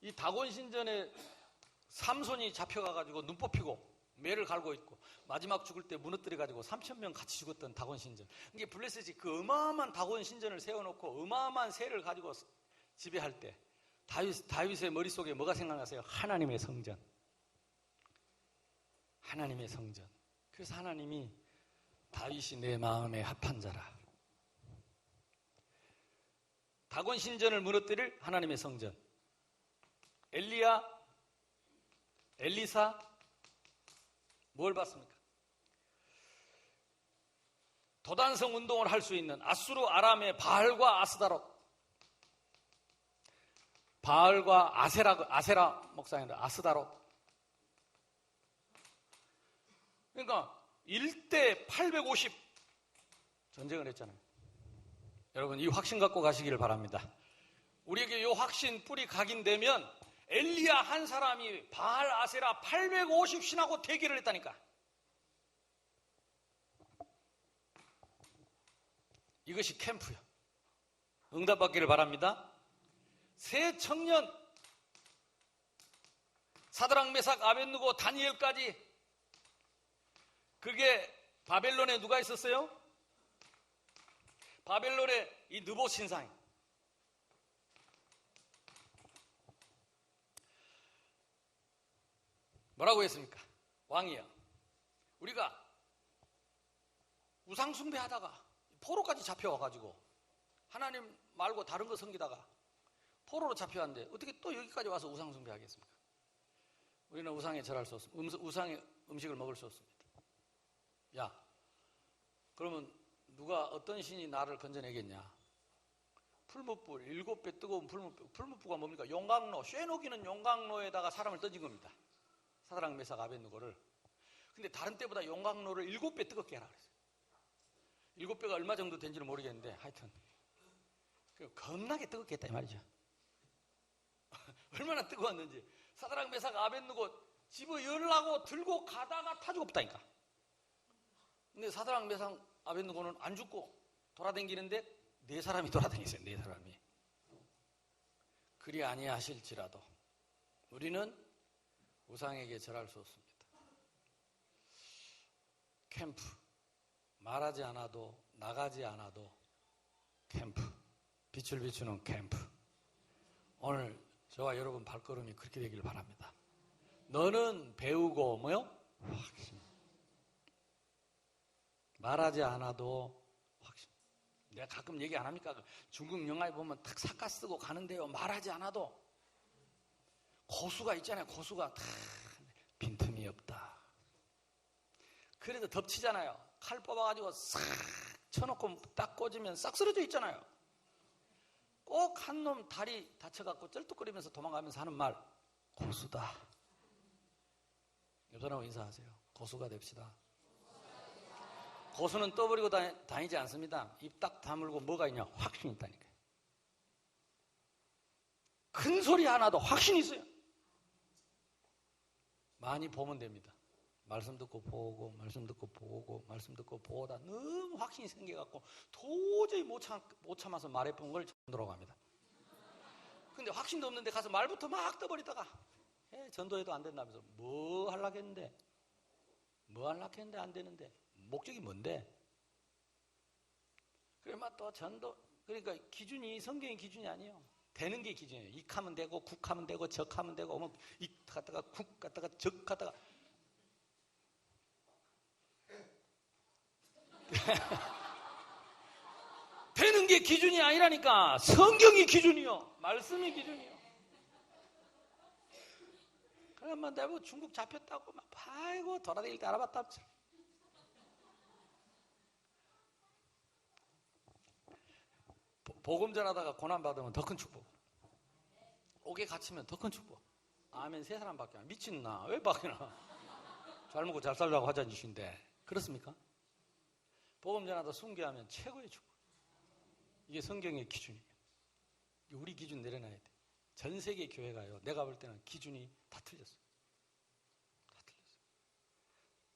이 다곤신전에 삼손이 잡혀가가지고 눈 뽑히고 매를 갈고 있고 마지막 죽을 때 무너뜨려가지고 3,000명 같이 죽었던 다곤신전. 이게 블레셋이 그 어마어마한 다곤신전을 세워놓고 어마어마한 세를 가지고 지배할 때 다윗의 머릿속에 뭐가 생각나세요? 하나님의 성전. 하나님의 성전. 그래서 하나님이 다윗이 내 마음에 합한 자라. 다곤 신전을 무너뜨릴 하나님의 성전. 엘리사 뭘 봤습니까? 도단성 운동을 할 수 있는 아수르 아람의 바알과 아스다롯. 바알과 아세라 목사님들 아스다롯. 그러니까 1대 850 전쟁을 했잖아요. 여러분 이 확신 갖고 가시기를 바랍니다. 우리에게 이 확신 뿌리 각인되면 엘리야 한 사람이 바알 아세라 850 신하고 대결을 했다니까. 이것이 캠프야. 응답받기를 바랍니다. 세 청년 사드락 메삭 아벳느고 다니엘까지. 그게 바벨론에 누가 있었어요? 바벨론에 이 느봇 신상이. 뭐라고 했습니까? 왕이야. 우리가 우상숭배하다가 포로까지 잡혀와가지고 하나님 말고 다른 거 섬기다가 포로로 잡혀왔는데 어떻게 또 여기까지 와서 우상숭배하겠습니까? 우리는 우상에 절할 수 없습니다. 우상의 음식을 먹을 수 없습니다. 야, 그러면 누가 어떤 신이 나를 건져내겠냐? 풀무불, 7배 뜨거운 풀무불가 뭡니까? 용광로, 쇠녹이는 용광로에다가 사람을 던진 겁니다. 사드락 메삭 아벳느고를. 근데 다른 때보다 용광로를 7배 뜨겁게 하라 그랬어요. 7배가 얼마 정도 된지는 모르겠는데 하여튼 겁나게 뜨겁게 했다 이 말이죠. 얼마나 뜨거웠는지. 사드락 메삭 아벳느고 집어 열라고 들고 가다가 타 죽었다니까. 근데 사드락 메삭 아벳느고는 안 죽고 돌아다니는데 4사람이 돌아다니세요. 4사람이. 그리 아니하실지라도 우리는 우상에게 절할 수 없습니다. 캠프. 말하지 않아도 나가지 않아도 캠프. 빛을 비추는 캠프. 오늘 저와 여러분 발걸음이 그렇게 되기를 바랍니다. 너는 배우고 뭐요? 확신. 말하지 않아도 확신. 내가 가끔 얘기 안 합니까? 중국 영화에 보면 탁 사카 쓰고 가는데요. 말하지 않아도 고수가 있잖아요. 고수가 다 빈틈이 없다. 그래도 덮치잖아요. 칼 뽑아가지고 싹 쳐놓고 딱 꽂으면 싹 쓰러져 있잖아요. 꼭 한 놈 다리 다쳐갖고 쩔뚝거리면서 도망가면서 하는 말, 고수다. 옆 사람하고 인사하세요. 고수가 됩시다. 고수는 떠버리고 다니지 않습니다. 입 딱 다물고 뭐가 있냐? 확신이 있다니까요. 큰 소리 하나도 확신이 있어요. 많이 보면 됩니다. 말씀 듣고 보고, 말씀 듣고 보고, 말씀 듣고 보다 너무 확신이 생겨갖고 도저히 못 참아서 말해본 걸 전도라고 합니다. 근데 확신도 없는데 가서 말부터 막 떠버리다가 전도해도 안 된다면서 뭐 하려고 했는데 안 되는데 목적이 뭔데? 그래 막 또 전도, 그러니까 기준이 성경의 기준이 아니에요. 되는 게 기준이에요. 익하면 되고 국하면 되고 적하면 되고 뭐 익 갔다가 국 갔다가 적 갔다가 되는 게 기준이 아니라니까. 성경이 기준이요. 말씀이 기준이요. 그러면 내가 뭐 중국 잡혔다고 막 아이고 돌아다닐 때 알아봤다면서. 복음 전하다가 고난받으면 더 큰 축복. 옥에 갇히면 더 큰 축복. 아멘 세 사람밖에 안 미친나? 왜 밖에나? 잘 먹고 잘 살라고 하자는 짓인데. 그렇습니까? 복음 전하다 순교하면 최고의 축복. 이게 성경의 기준이에요. 우리 기준 내려놔야 돼. 전 세계 교회가요. 내가 볼 때는 기준이 다 틀렸어요. 다 틀렸어요.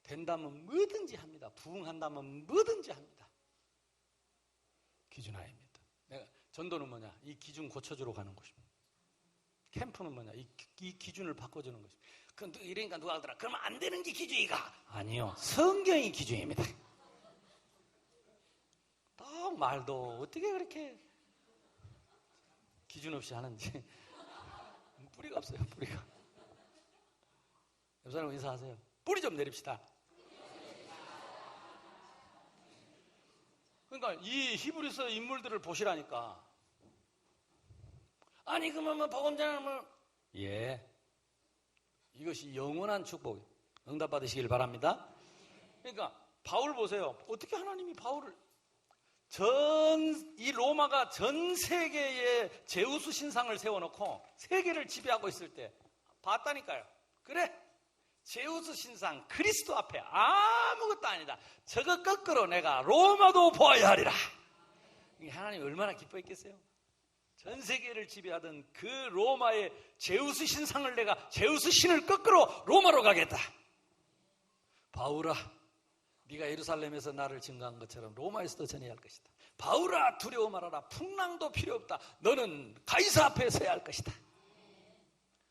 된다면 뭐든지 합니다. 부흥한다면 뭐든지 합니다. 기준 아닙니다. 내가 전도는 뭐냐? 이 기준 고쳐주러 가는 것입니다. 캠프는 뭐냐? 이 기준을 바꿔주는 것입니다. 이러니까 누가 하더라. 그러면 안 되는 게 기준이가? 아니요. 성경이 기준입니다. 딱 말도 어떻게 그렇게 기준 없이 하는지. 뿌리가 없어요. 뿌리가. 옆 사람 인사하세요. 뿌리 좀 내립시다. 그러니까 이 히브리서 인물들을 보시라니까. 아니 그러면 뭐 복음 전하면 예. 이것이 영원한 축복. 응답 받으시길 바랍니다. 그러니까 바울 보세요. 어떻게 하나님이 바울을 이 로마가 전 세계에 제우스 신상을 세워놓고 세계를 지배하고 있을 때 봤다니까요. 그래. 제우스 신상 그리스도 앞에 아무것도 아니다. 저거 거꾸로 내가 로마도 보아야 하리라. 하나님이 얼마나 기뻐했겠어요? 전 세계를 지배하던 그 로마의 제우스 신상을 내가 제우스 신을 거꾸로 로마로 가겠다. 바울아, 네가 예루살렘에서 나를 증거한 것처럼 로마에서도 전해야 할 것이다. 바울아, 두려워 말아라. 풍랑도 필요 없다. 너는 가이사 앞에 서야 할 것이다.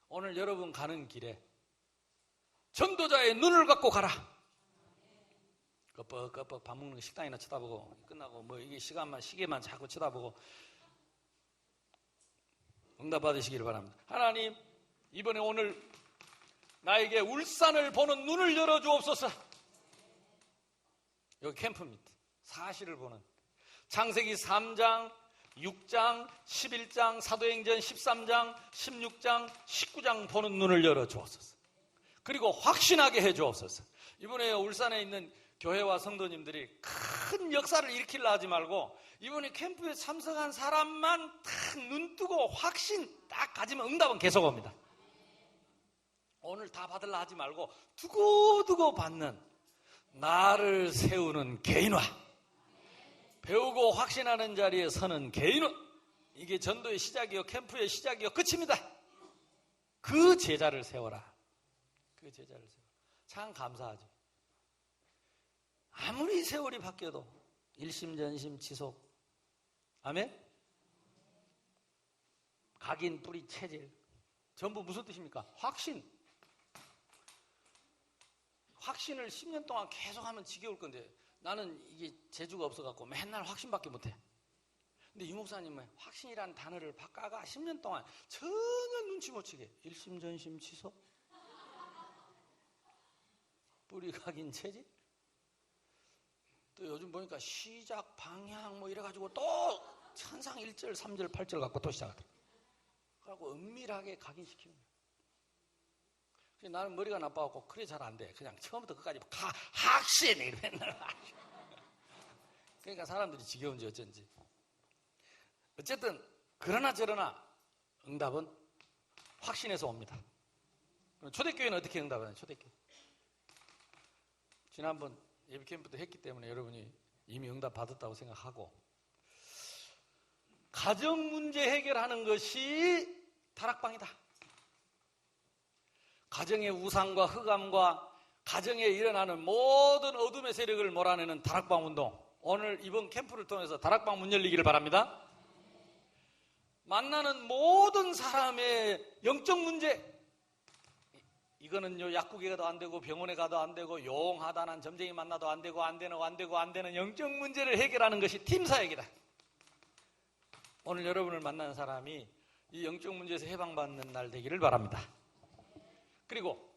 오늘 여러분 가는 길에 전도자의 눈을 갖고 가라. 끄뻑끄뻑 밥 먹는 거 식당이나 쳐다보고 끝나고 뭐 이게 시계만 자꾸 쳐다보고 응답 받으시기를 바랍니다. 하나님, 이번에 오늘 나에게 울산을 보는 눈을 열어주옵소서. 여기 캠프입니다. 사실을 보는 창세기 3장, 6장, 11장, 사도행전 13장, 16장, 19장 보는 눈을 열어주옵소서. 그리고 확신하게 해주옵소서. 이번에 울산에 있는 교회와 성도님들이 큰 역사를 일으키려 하지 말고 이번에 캠프에 참석한 사람만 딱 눈 뜨고 확신 딱 가지면 응답은 계속 옵니다. 오늘 다 받으려 하지 말고 두고두고 받는 나를 세우는 개인화, 배우고 확신하는 자리에 서는 개인화. 이게 전도의 시작이요, 캠프의 시작이요, 끝입니다. 그 제자를 세워라. 그 제자를 세워라. 참 감사하죠. 아무리 세월이 바뀌어도 일심전심 지속. 아멘? 각인, 뿌리, 체질. 전부 무슨 뜻입니까? 확신. 확신을 10년 동안 계속하면 지겨울 건데 나는 이게 재주가 없어갖고 맨날 확신밖에 못해. 근데 유 목사님은 확신이라는 단어를 바꿔가 10년 동안 전혀 눈치 못 채게 일심전심 지속, 뿌리, 각인, 체질. 또 요즘 보니까 시작, 방향 뭐 이래가지고 또 천상 1절, 3절, 8절 갖고 또 시작하더라고요. 그래갖고 은밀하게 각인시키는 거예요. 나는 머리가 나빠갖고 그래 잘 안 돼. 그냥 처음부터 끝까지 확신 이래 맨날 그러니까 사람들이 지겨운지 어쩐지. 어쨌든 그러나 저러나 응답은 확신에서 옵니다. 그럼 초대교회는 어떻게 응답하나요? 초대교회. 지난번 예비캠프도 했기 때문에 여러분이 이미 응답 받았다고 생각하고, 가정 문제 해결하는 것이 다락방이다. 가정의 우상과 흑암과 가정에 일어나는 모든 어둠의 세력을 몰아내는 다락방 운동. 오늘 이번 캠프를 통해서 다락방 문 열리기를 바랍니다. 만나는 모든 사람의 영적 문제, 이거는요 약국에 가도 안 되고 병원에 가도 안 되고 용하다는 점쟁이 만나도 안 되고 안 되는 영적 문제를 해결하는 것이 팀 사역이다. 오늘 여러분을 만나는 사람이 이 영적 문제에서 해방받는 날 되기를 바랍니다. 그리고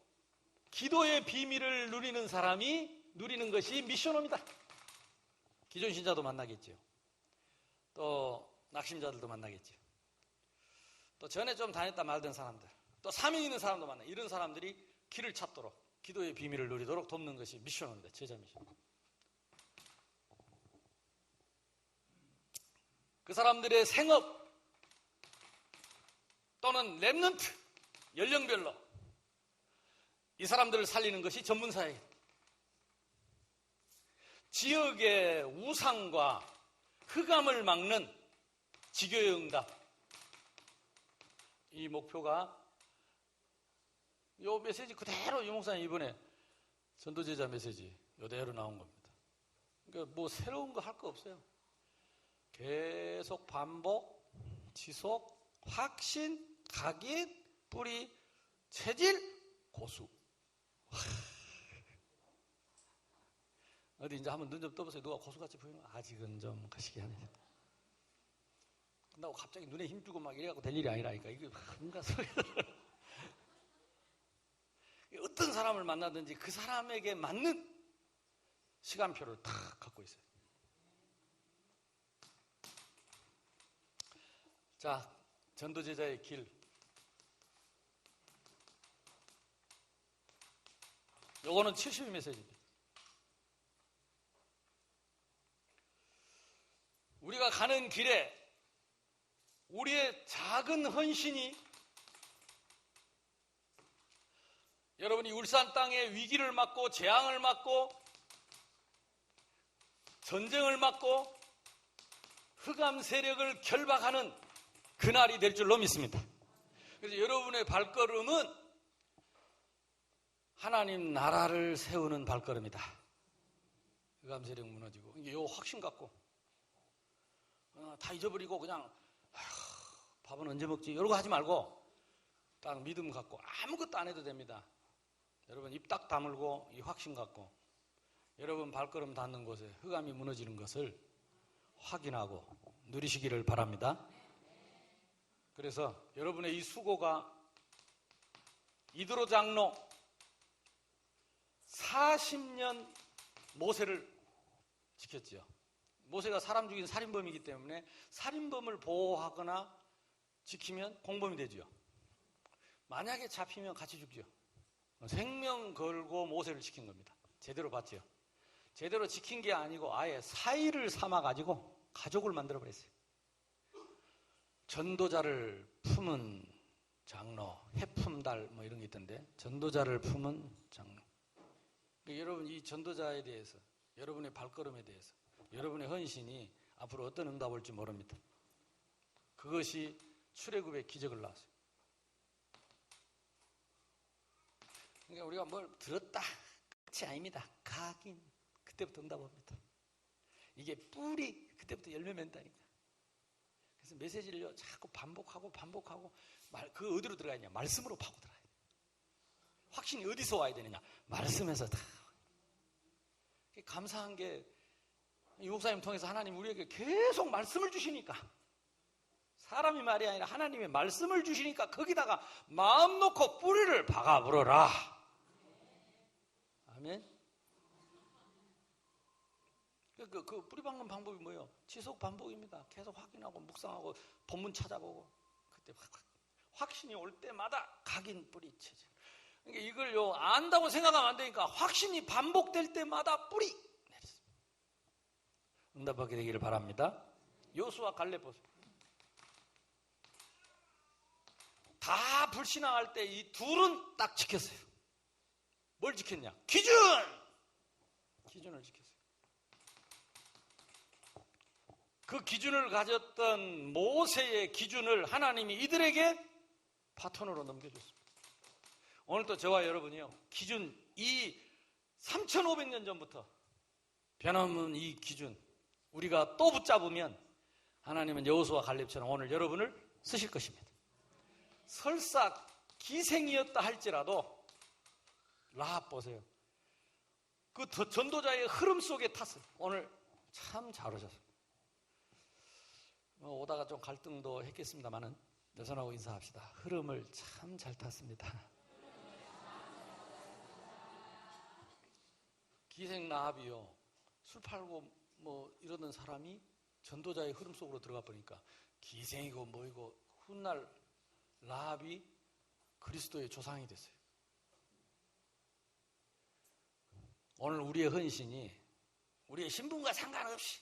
기도의 비밀을 누리는 사람이 누리는 것이 미션홈이다. 기존 신자도 만나겠죠. 또 낙심자들도 만나겠죠. 또 전에 좀 다녔다 말던 사람들, 또 3인 있는 사람도 만나. 이런 사람들이 길을 찾도록, 기도의 비밀을 누리도록 돕는 것이 미션홈입니다. 제자 미션. 그 사람들의 생업 또는 랩넌트, 연령별로 이 사람들을 살리는 것이 전문사예요. 지역의 우상과 흑암을 막는 지교의 응답. 이 목표가 요 메시지 그대로 유 목사님 이번에 전도제자 메시지 이대로 나온 겁니다. 그러니까 뭐 새로운 거 할 거 없어요. 계속 반복, 지속, 확신, 각인, 뿌리, 체질, 고수. 어디 이제 한번 눈 좀 떠보세요. 누가 고수같이 보이는 거? 아직은 좀 거시기 하네. 끝나고 갑자기 눈에 힘주고 막 이래갖고 될 일이 아니라니까. 이게 뭔가 소리. 어떤 사람을 만나든지 그 사람에게 맞는 시간표를 다 갖고 있어요. 자, 전도제자의 길. 요거는 70의 메시지입니다. 우리가 가는 길에 우리의 작은 헌신이 여러분이 울산 땅에 위기를 맞고 재앙을 맞고 전쟁을 맞고 흑암 세력을 결박하는 그날이 될 줄로 믿습니다. 그래서 여러분의 발걸음은 하나님 나라를 세우는 발걸음이다. 흑암 세력 무너지고 이게 요 확신 갖고 다 잊어버리고 그냥 밥은 언제 먹지? 이러고 하지 말고 딱 믿음 갖고 아무것도 안 해도 됩니다. 여러분 입 딱 다물고 이 확신 갖고 여러분 발걸음 닿는 곳에 흑암이 무너지는 것을 확인하고 누리시기를 바랍니다. 그래서 여러분의 이 수고가 이드로 장로 40년 모세를 지켰지요. 모세가 사람 죽인 살인범이기 때문에 살인범을 보호하거나 지키면 공범이 되죠. 만약에 잡히면 같이 죽죠. 생명 걸고 모세를 지킨 겁니다. 제대로 봤죠. 제대로 지킨 게 아니고 아예 사이를 삼아가지고 가족을 만들어버렸어요. 전도자를 품은 장로, 해품달 뭐 이런 게 있던데 전도자를 품은 장로. 그러니까 여러분 이 전도자에 대해서 여러분의 발걸음에 대해서 여러분의 헌신이 앞으로 어떤 응답을 올지 모릅니다. 그것이 출애굽의 기적을 낳았어요. 그러니까 우리가 뭘 들었다 끝이 아닙니다. 각인 그때부터 응답 옵니다. 이게 뿌리 그때부터 열매 맺는다니까. 그래서 메시지를요 자꾸 반복하고 그 어디로 들어가야 되냐? 말씀으로 파고 들어가야 돼. 확신이 어디서 와야 되느냐? 말씀에서 다. 감사한 게 이 목사님 통해서 하나님 우리에게 계속 말씀을 주시니까 사람이 말이 아니라 하나님의 말씀을 주시니까 거기다가 마음 놓고 뿌리를 박아 물어라. 아멘. 그 뿌리 박는 방법이 뭐예요? 지속 반복입니다. 계속 확인하고 묵상하고 본문 찾아보고 그때 확신이 올 때마다 각인 뿌리 체질. 그러니까 이걸요 안다고 생각하면 안 되니까 확신이 반복될 때마다 뿌리 내렸습니다. 응답받게 되기를 바랍니다. 여호수아 갈렙 보세요. 다 불신앙할 때 이 둘은 딱 지켰어요. 뭘 지켰냐? 기준을 지켰어요. 그 기준을 가졌던 모세의 기준을 하나님이 이들에게 바톤으로 넘겨줬습니다. 오늘도 저와 여러분이요, 기준, 이 3,500년 전부터 변함없는 이 기준, 우리가 또 붙잡으면 하나님은 여호수아 갈렙처럼 오늘 여러분을 쓰실 것입니다. 설사 기생이었다 할지라도 라합 보세요. 그 전도자의 흐름 속에 탔어요. 오늘 참 잘 오셨어요. 오다가 좀 갈등도 했겠습니다만은 여선하고 인사합시다. 흐름을 참 잘 탔습니다. 기생 라합이요, 술 팔고 뭐 이러던 사람이 전도자의 흐름 속으로 들어가 보니까 기생이고 뭐이고 훗날 라합이 그리스도의 조상이 됐어요. 오늘 우리의 헌신이 우리의 신분과 상관없이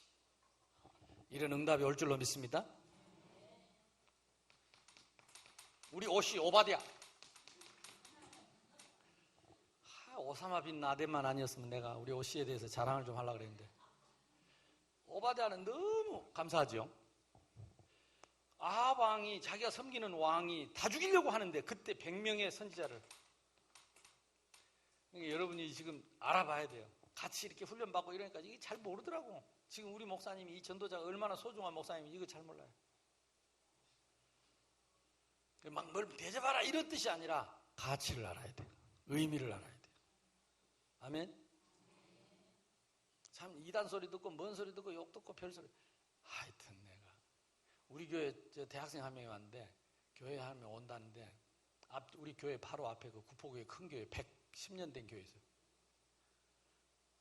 이런 응답이 올 줄로 믿습니다. 우리 옷이 오바댜. 오사마 빈 라덴만 아니었으면 내가 우리 옷이에 대해서 자랑을 좀 하려고 그랬는데, 오바댜는 너무 감사하죠. 아합 왕이, 자기가 섬기는 왕이 다 죽이려고 하는데 그때 100명의 선지자를, 그러니까 여러분이 지금 알아봐야 돼요. 같이 이렇게 훈련받고 이러니까 이게 잘 모르더라고. 지금 우리 목사님이, 이 전도자가 얼마나 소중한 목사님이 이거 잘 몰라요. 막 뭘 대접하라 이런 뜻이 아니라 가치를 알아야 돼요. 의미를 알아야 돼요. 아멘. 참 이단 소리 듣고 뭔 소리 듣고 욕 듣고 별 소리, 하여튼 내가 우리 교회 대학생 한 명이 왔는데, 교회 한 명 온다는데 우리 교회 바로 앞에 그 구포구에 큰 교회 110년 된 교회 있어요.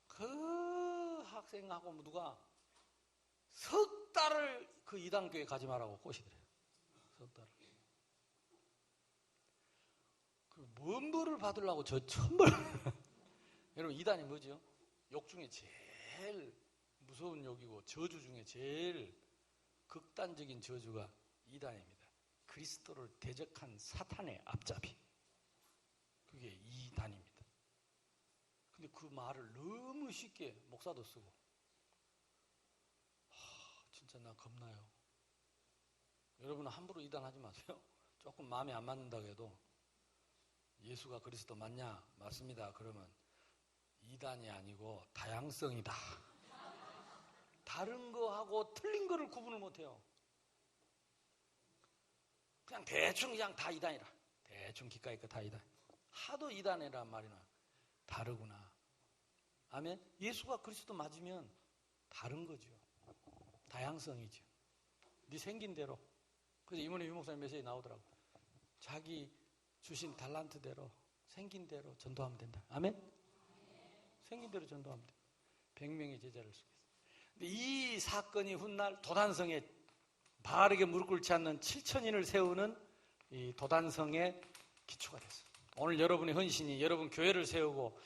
그 학생하고 누가 석 달을 그 이단 교회 가지 말라고 꼬시더래요. 석 달을. 뭔 벌을 받으려고 저 천벌. 여러분, 이단이 뭐죠? 욕 중에 제일 무서운 욕이고 저주 중에 제일 극단적인 저주가 이단입니다. 그리스도를 대적한 사탄의 앞잡이, 그게 이단입니다. 근데 그 말을 너무 쉽게 목사도 쓰고, 진짜 나 겁나요. 여러분은 함부로 이단하지 마세요. 조금 마음에 안 맞는다고 해도 예수가 그리스도 맞냐? 맞습니다. 그러면 이단이 아니고 다양성이다. 다른 거하고 틀린 거를 구분을 못해요. 그냥 대충 그냥 다 이단이라. 대충 기가이 거 다 이단. 하도 이단이란 말이나 다르구나. 아멘. 예수가 그리스도 맞으면 다른 거죠. 다양성이죠. 네 생긴 대로. 그래서 이번에 유 목사님 메시지 나오더라고. 자기 주신 달란트대로, 생긴 대로 전도하면 된다. 아멘. 생긴 대로 전도하면 돼. 100명의 제자를 쓰겠어. 근데 이 사건이 훗날 도단성에 바르게 무릎 꿇지 않는 7,000인을 세우는 이 도단성의 기초가 됐어요. 오늘 여러분의 헌신이 여러분 교회를 세우고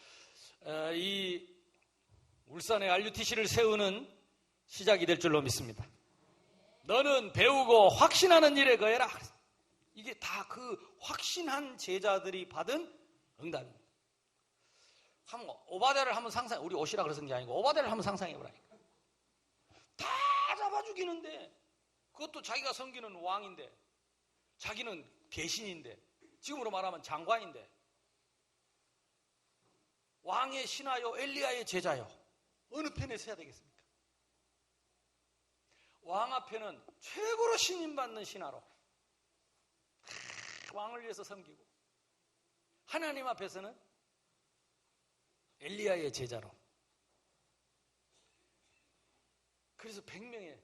이 울산의 RUTC를 세우는 시작이 될 줄로 믿습니다. 너는 배우고 확신하는 일에 거해라. 이게 다 그 확신한 제자들이 받은 응답입니다. 오바댜를 한번 상상, 우리 옷이라 그래서 게 아니고 오바댜를 한번 상상해보라니까. 다 잡아 죽이는데, 그것도 자기가 섬기는 왕인데, 자기는 대신인데, 지금으로 말하면 장관인데, 왕의 신하요 엘리야의 제자요, 어느 편에 서야 되겠습니까? 왕 앞에는 최고로 신임받는 신하로 왕을 위해서 섬기고, 하나님 앞에서는 엘리야의 제자로. 그래서 100명의,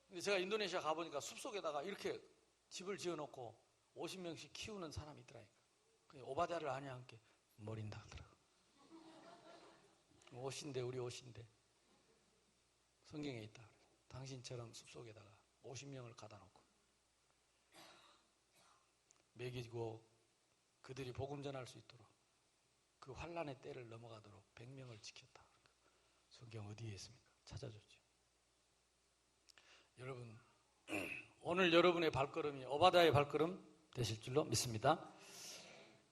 근데 제가 인도네시아 가보니까 숲속에다가 이렇게 집을 지어놓고 50명씩 키우는 사람이 있더라니까. 오바댜를 아냐 함께 머린다 하더라고. 옷인데, 우리 옷인데 성경에 있다. 당신처럼 숲속에다가 50명을 가다 놓고 먹이고 그들이 복음 전할 수 있도록 그 환난의 때를 넘어가도록 100명을 지켰다. 성경 어디에 있습니까? 찾아줬죠. 여러분, 오늘 여러분의 발걸음이 오바다의 발걸음 되실 줄로 믿습니다.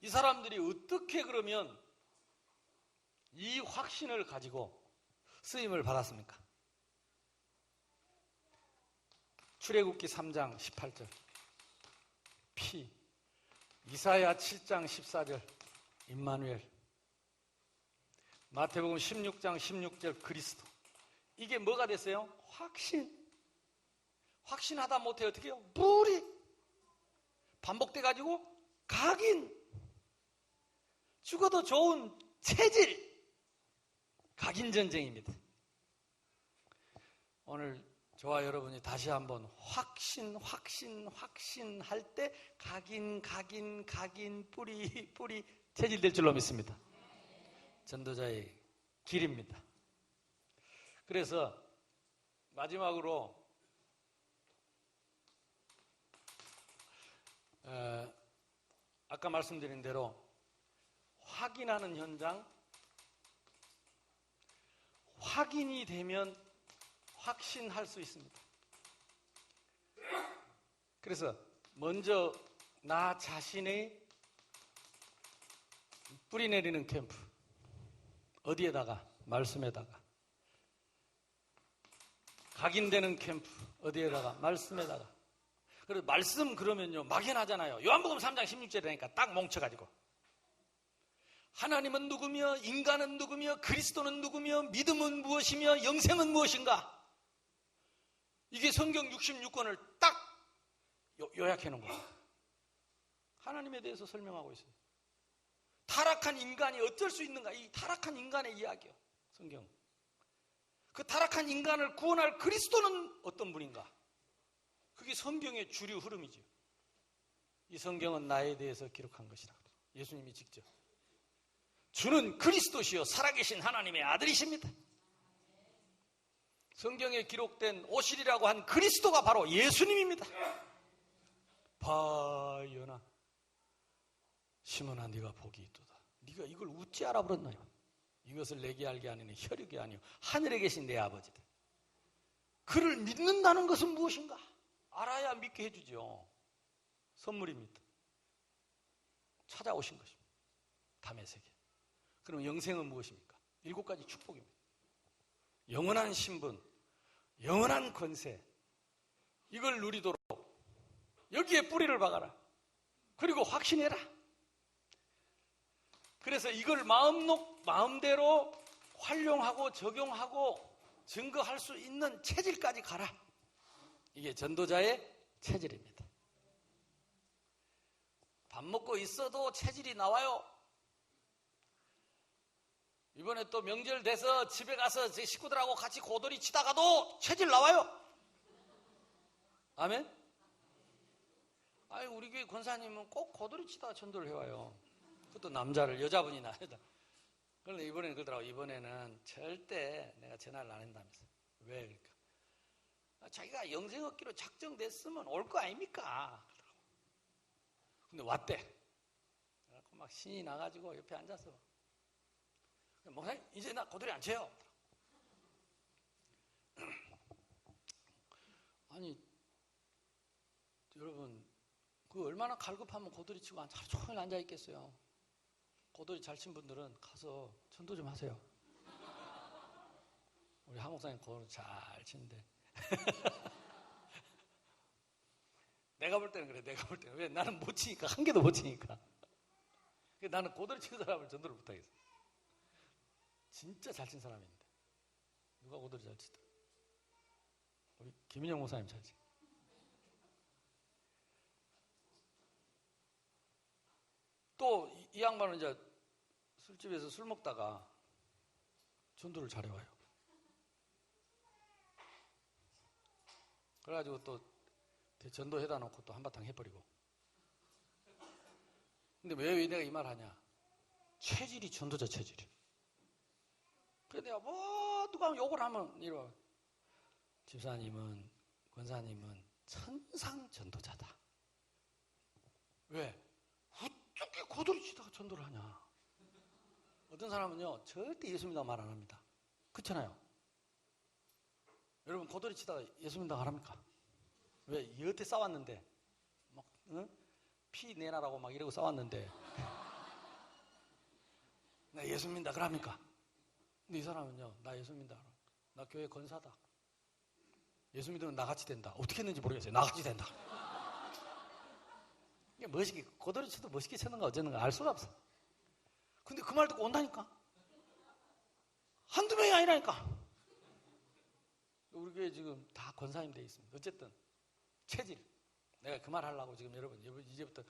이 사람들이 어떻게 그러면 이 확신을 가지고 쓰임을 받았습니까? 출애굽기 3장 18절 피, 이사야 7장 14절 임마누엘, 마태복음 16장 16절 그리스도. 이게 뭐가 됐어요? 확신. 확신하다 못해 어떻게 해요? 불이 반복돼 가지고 각인. 죽어도 좋은 체질. 각인 전쟁입니다. 오늘 저와 여러분이 다시 한번 확신할 때 각인 뿌리 체질될 줄로 믿습니다. 전도자의 길입니다. 그래서 마지막으로 아까 말씀드린 대로 확인하는 현장, 확인이 되면 확신할 수 있습니다. 그래서 먼저 나 자신의 뿌리 내리는 캠프, 어디에다가? 말씀에다가. 각인되는 캠프, 어디에다가? 말씀에다가. 그래서 말씀 그러면요 막연하잖아요. 요한복음 3장 16절이니까 딱 뭉쳐가지고 하나님은 누구며, 인간은 누구며, 그리스도는 누구며, 믿음은 무엇이며, 영생은 무엇인가? 이게 성경 66권을 딱 요약해 놓은 거예요. 하나님에 대해서 설명하고 있어요. 타락한 인간이 어쩔 수 있는가? 이 타락한 인간의 이야기요. 성경. 그 타락한 인간을 구원할 그리스도는 어떤 분인가? 그게 성경의 주류 흐름이죠. 이 성경은 나에 대해서 기록한 것이라. 예수님이 직접. 주는 그리스도시요 살아계신 하나님의 아들이십니다. 성경에 기록된 오시리라고 한 그리스도가 바로 예수님입니다. 바여나 시몬아 네가 복이 있도다. 네가 이걸 어찌 알아버렸나요? 이것을 내게 알게 하느니 혈육이 아니요 하늘에 계신 내 아버지다. 그를 믿는다는 것은 무엇인가? 알아야 믿게 해주죠. 선물입니다. 찾아오신 것입니다. 담의 세계. 그럼 영생은 무엇입니까? 7가지 축복입니다. 영원한 신분, 영원한 권세, 이걸 누리도록 여기에 뿌리를 박아라. 그리고 확신해라. 그래서 이걸 마음대로 활용하고 적용하고 증거할 수 있는 체질까지 가라. 이게 전도자의 체질입니다. 밥 먹고 있어도 체질이 나와요. 이번에 또 명절 돼서 집에 가서 제 식구들하고 같이 고돌이 치다가도 체질 나와요. 아멘? 아니, 우리 교회 권사님은 꼭 고돌이 치다가 전도를 해와요. 그것도 남자를, 여자분이나. 그런데 이번에는 그러더라고. 이번에는 절대 내가 전화를 안 한다면서. 왜? 그러니까. 자기가 영생 얻기로 작정됐으면 올 거 아닙니까? 근데 왔대. 그래갖고 막 신이 나가지고 옆에 앉아서. 목사님, 이제 나 고돌이 안 쳐요. 아니, 여러분, 그 얼마나 갈급하면 고돌이 치고 하루 종일 앉아있겠어요. 고돌이 잘 친 분들은 가서 전도 좀 하세요. 우리 하 목사님 고돌이 잘 치는데. 내가 볼 때는 그래, 내가 볼 때는. 왜? 나는 못 치니까, 한 개도 못 치니까. 나는 고돌이 치는 사람을 전도를 못 하겠어. 진짜 잘 친 사람이 있는데. 누가 고돌이 잘 치더라? 우리 김인영 목사님 잘 치. 또 이 양반은 이제 술집에서 술 먹다가 전도를 잘해와요. 그래가지고 또 전도 해다 놓고 또 한바탕 해버리고. 근데 왜 내가 이 말 하냐? 체질이 전도자 체질이. 그래서 내가 누가 욕을 하면 이러. 집사님은, 권사님은 천상 전도자다. 왜? 어떻게 고돌이 치다가 전도를 하냐? 어떤 사람은요, 절대 예수 믿다고 말 안 합니다. 그렇잖아요. 여러분 고돌이 치다가 예수 믿는다고 하랍니까? 왜? 여태 싸웠는데 막 피 내놔라고 막 이러고 싸웠는데 나 예수 믿는다 그럽니까? 근데 이 사람은요, 나 예수 믿는다, 나 교회 권사다, 예수 믿으면 나같이 된다. 어떻게 했는지 모르겠어요. 나같이 된다. 이게 멋있게 고돌이 쳐도 멋있게 쳤는가 어쩌는가 알 수가 없어. 근데 그 말 듣고 온다니까. 한두 명이 아니라니까. 우리 교회 지금 다 권사님 돼 있습니다. 어쨌든 체질, 내가 그 말 하려고 지금 여러분 이제부터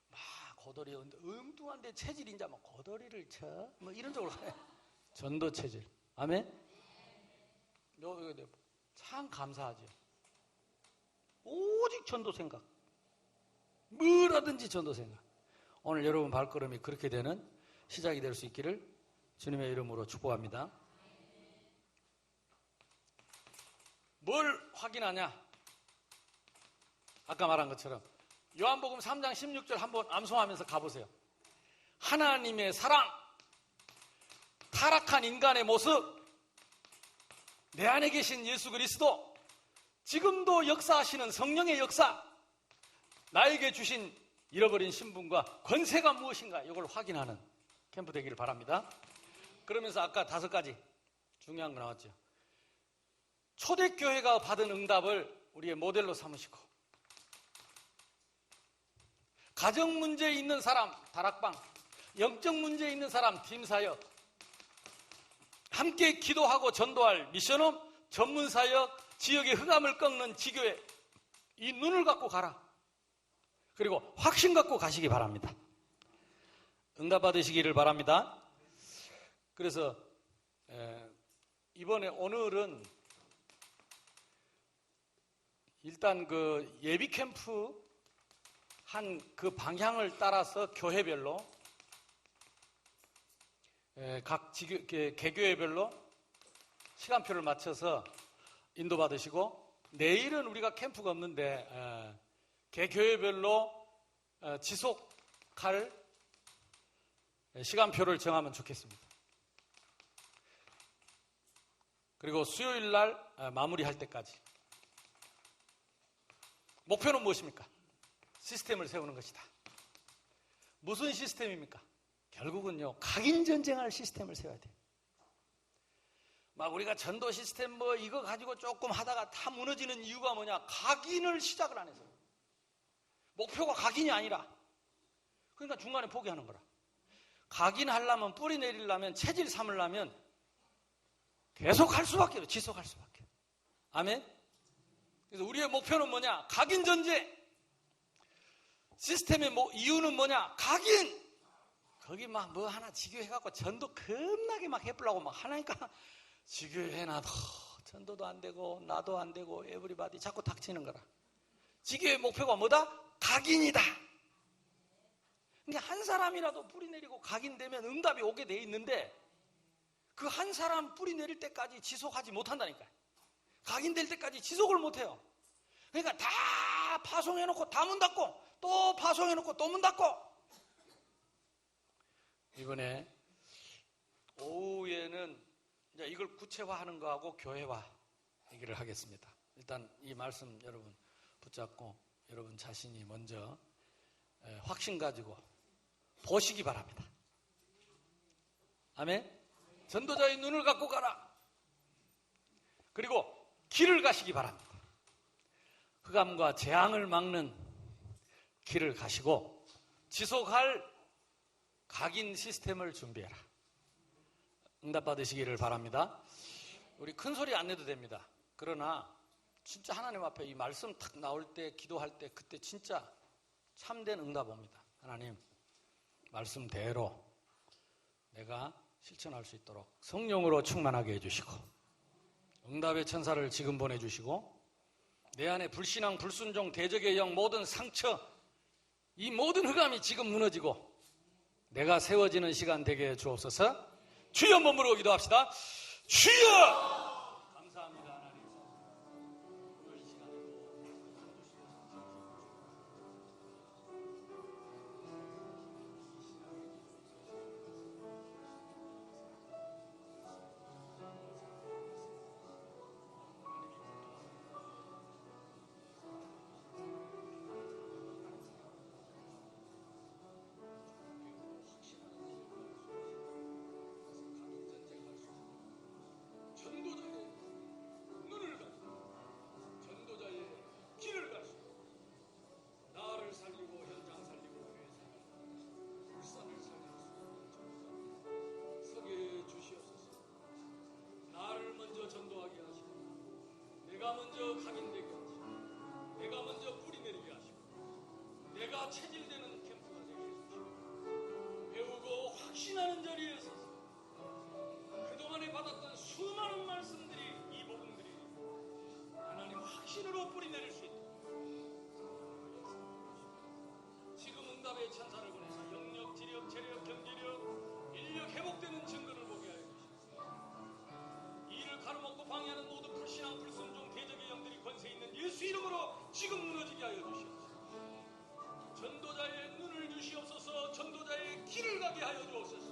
막 고돌이 엉뚱한데 체질인자 막 고돌이를 쳐 뭐 이런 쪽으로 해. 전도 체질. 아멘. 참 감사하죠. 오직 전도 생각, 뭐라든지 전도 생각. 오늘 여러분 발걸음이 그렇게 되는 시작이 될 수 있기를 주님의 이름으로 축복합니다. 뭘 확인하냐? 아까 말한 것처럼 요한복음 3장 16절 한번 암송하면서 가보세요. 하나님의 사랑, 타락한 인간의 모습, 내 안에 계신 예수 그리스도, 지금도 역사하시는 성령의 역사, 나에게 주신 잃어버린 신분과 권세가 무엇인가 이걸 확인하는 캠프 되기를 바랍니다. 그러면서 아까 5가지 중요한 거 나왔죠. 초대교회가 받은 응답을 우리의 모델로 삼으시고, 가정 문제 있는 사람 다락방, 영적 문제 있는 사람 팀사역, 함께 기도하고 전도할 미션홈, 전문사역, 지역의 흑암을 꺾는 지교회, 이 눈을 갖고 가라. 그리고 확신 갖고 가시기 바랍니다. 응답 받으시기를 바랍니다. 그래서 이번에 오늘은 일단 그 예비 캠프 한 그 방향을 따라서 교회별로 각 개교회별로 시간표를 맞춰서 인도받으시고, 내일은 우리가 캠프가 없는데 개교회별로 지속할 시간표를 정하면 좋겠습니다. 그리고 수요일 날 마무리할 때까지. 목표는 무엇입니까? 시스템을 세우는 것이다. 무슨 시스템입니까? 결국은요, 각인 전쟁할 시스템을 세워야 돼요. 막 우리가 전도 시스템 뭐 이거 가지고 조금 하다가 다 무너지는 이유가 뭐냐? 각인을 시작을 안 해서. 목표가 각인이 아니라. 그러니까 중간에 포기하는 거라. 각인하려면, 뿌리 내리려면, 체질 삼으려면 계속 할 수밖에 없어요. 지속할 수밖에. 아멘? 그래서 우리의 목표는 뭐냐? 각인 전쟁. 시스템의 이유는 뭐냐? 각인. 거기 막 뭐 하나 지교해갖고 전도 겁나게 막 해보려고 막 하나니까 지교해놔도 전도도 안 되고 나도 안 되고 에브리바디 자꾸 닥치는 거라. 지교의 목표가 뭐다? 각인이다. 그러니까 한 사람이라도 뿌리 내리고 각인되면 응답이 오게 돼 있는데, 그 한 사람 뿌리 내릴 때까지 지속하지 못한다니까요. 각인될 때까지 지속을 못해요. 그러니까 다 파송해놓고 다 문 닫고 또 파송해놓고 또 문 닫고. 이번에 오후에는 이제 이걸 구체화하는 거하고 교회화 얘기를 하겠습니다. 일단 이 말씀 여러분 붙잡고 여러분 자신이 먼저 확신 가지고 보시기 바랍니다. 아멘. 전도자의 눈을 갖고 가라. 그리고 길을 가시기 바랍니다. 흑암과 재앙을 막는 길을 가시고 지속할 각인 시스템을 준비해라. 응답 받으시기를 바랍니다. 우리 큰 소리 안 내도 됩니다. 그러나 진짜 하나님 앞에 이 말씀 탁 나올 때, 기도할 때, 그때 진짜 참된 응답 옵니다. 하나님, 말씀대로 내가 실천할 수 있도록 성령으로 충만하게 해주시고, 응답의 천사를 지금 보내주시고, 내 안에 불신앙, 불순종, 대적의 영, 모든 상처, 이 모든 흑암이 지금 무너지고 내가 세워지는 시간 되게 해 주옵소서. 주여 머무르고 기도합시다. 주여! 감사합니다 하나님. 오늘 이 시간에도 내가 먼저 각인되게 하시고 내가 먼저 뿌리 내리게 하시고 내가 체질되는 캠프가 되게 해주시고 배우고 확신하는 자리에 서서 그동안에 받았던 수많은 말씀들이 이 복음들이 하나님 확신으로 뿌리 내릴 수 있도록 지금 응답의 천사를 보내서 영력, 지력, 체력, 경제력, 인력 회복되는 증거를 보게 하여 주시옵소서. 이를 가로막고 방해하는 모든 불신앙, 불순종, 대적의 영들이 권세 있는 예수 이름으로 지금 무너지게 하여 주시옵소서. 전도자의 눈을 주시옵소서. 전도자의 길을 가게 하여 주옵소서.